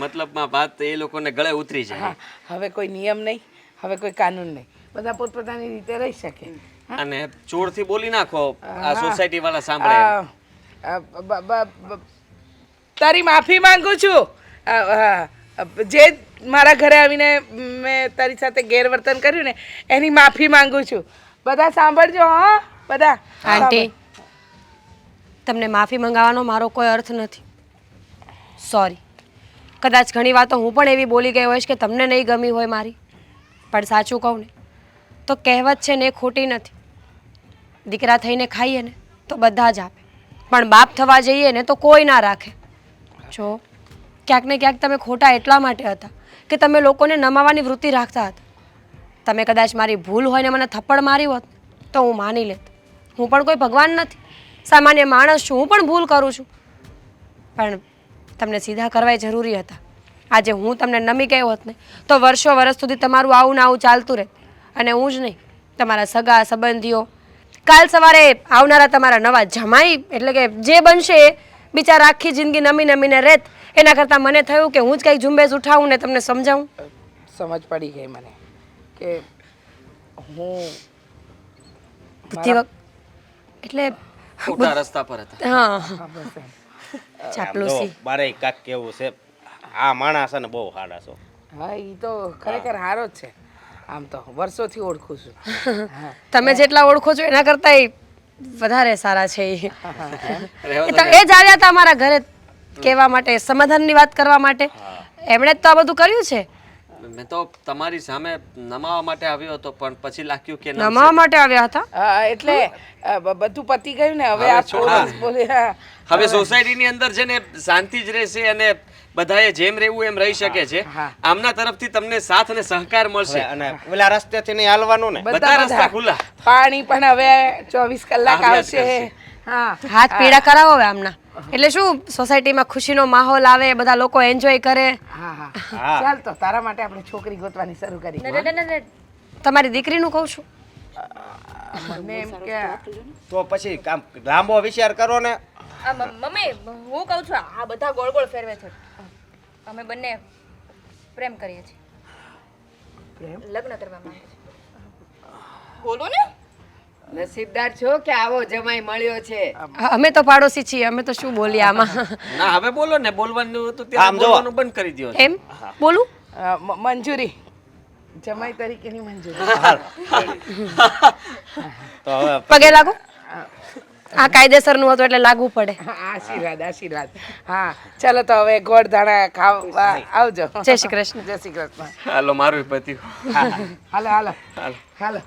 મતલબમાં વાત એ લોકોને ગળે ઉતરી જાય. હા, હવે કોઈ નિયમ નહીં, હવે કોઈ કાનૂન નહીં. બધા પોતપોતાની રીતે રહી શકે. અને ચોરથી બોલી નાખો, આ સોસાયટી વાળા સાંભળે. તારી માફી માંગુ છું. જે મારા ઘરે આવીને મેં તારી સાથે ગેરવર્તન કર્યું ને એની માફી માંગુ છું. બધા સાંભળજો. હા, બધા. આંટી, તમને માફી મંગાવવાનો મારો કોઈ અર્થ નથી. સોરી. કદાચ ઘણી વાતો હું પણ એવી બોલી ગઈ હોઈશ કે તમને નહીં ગમી હોય મારી. પણ સાચું કહું ને તો કહેવત છે ને એ ખોટી નથી. દીકરા થઈને ખાઈએ ને તો બધા જ આપે, પણ બાપ થવા જઈએ ને તો કોઈ ના રાખે. જો ક્યાંક ને ક્યાંક તમે ખોટા એટલા માટે હતા કે તમે લોકોને નમાવાની વૃત્તિ રાખતા હતા. તમે કદાચ મારી ભૂલ હોય ને મને થપ્પડ મારી હોત તો હું માની લેત. હું પણ કોઈ ભગવાન નથી, સામાન્ય માણસ છું. હું પણ ભૂલ કરું છું. પણ તમને સીધા કરવા જરૂરી હતા. આજે હું તમને નમી ગયો હોત ને તો વર્ષો વર્ષ સુધી તમારું આવું ને આવું ચાલતું રહે. અને હું જ નહીં, તમારા સગા સંબંધીઓ, કાલ સવારે આવનારા તમારા નવા જમાઈ એટલે કે જે બનશે એ બિચારા આખી જિંદગી નમી નમીને રહેત. એના કરતાં મને થયું કે હું જ કંઈક ઝુંબેશ ઉઠાવું ને તમને સમજાવું. સમજ પડી ગઈ મને કે હું બુદ્ધિ એટલે ખોટા રસ્તા પર હતા. હા, ચાપલુસી. મારે કાક કેવું છે, આ માણસ છે ને બહુ સારા છો. હા, એ તો ખરેખર સારો જ છે. આમ તો વર્ષોથી ઓળખું છું. તમે જેટલા ઓળખો છો એના કરતાં વધારે સારા છે એ. રહેવા તો એ જ આવ્યા હતા અમારા ઘરે કહેવા માટે, સમાધાનની વાત કરવા માટે. એમણે જ તો આ બધું કર્યું છે. મેં તો તમારી સામે નમાવા માટે આવ્યો હતો પણ પછી લાગ્યું કે નમાવા માટે આવ્યા હતા. એટલે બધું પતી ગયું ને હવે આ પોલીસ બોલે. હવે સોસાયટીની અંદર છે ને શાંતિ જ રહેશે અને બધાએ જેમ રહેવું એમ રહી શકે છે. આમના તરફથી તમને સાથ અને સહકાર મળશે. અને ઓલા રસ્તેથી નહીં હાલવાનું ને. બધા રસ્તા ખુલ્લા. પાણી પણ હવે 24 કલાક આવશે. હા, હાથ પીડા કરાવો હવે આમના. એટલે શું સોસાયટીમાં ખુશીનો માહોલ આવે, બધા લોકો એન્જોય કરે. હા, હા. ચાલ તો તારા માટે આપણે છોકરી ગોતવાની શરૂ કરી. તમારી દીકરીનું કહું છું. મને એમ કે તો પછી કામ લાંબો વિચાર કરો ને. મમ્મી, હું કહું છું આ બધા ગોળ ગોળ ફેરવે છે. અમે બંને પ્રેમ કરીએ છીએ, લગ્ન કરવા માંગે છે. બોલો ને. નસીબદાર છો કે આવો જમાઈ મળ્યો છે. અમે તો પાડોશી છીએ, અમે તો શું બોલીએ આમાં. ના હવે બોલો ને, બોલવાનું હતું ત્યારે આમ જો. બોલવાનું બંધ કરી દ્યો. એમ બોલું? મંજૂરી, જમાઈ તરીકેની મંજૂરી. તો હવે પગે લાગો. આ કાયદેસરનું હતું એટલે લાગવું પડે. આશીર્વાદ આશીર્વાદ. હા ચાલો તો હવે ગોળ ધાણા ખાવા આવજો. જય શ્રી કૃષ્ણ. જય શ્રી કૃષ્ણ. હાલો મારું પતિ. હાલો હાલો હાલો.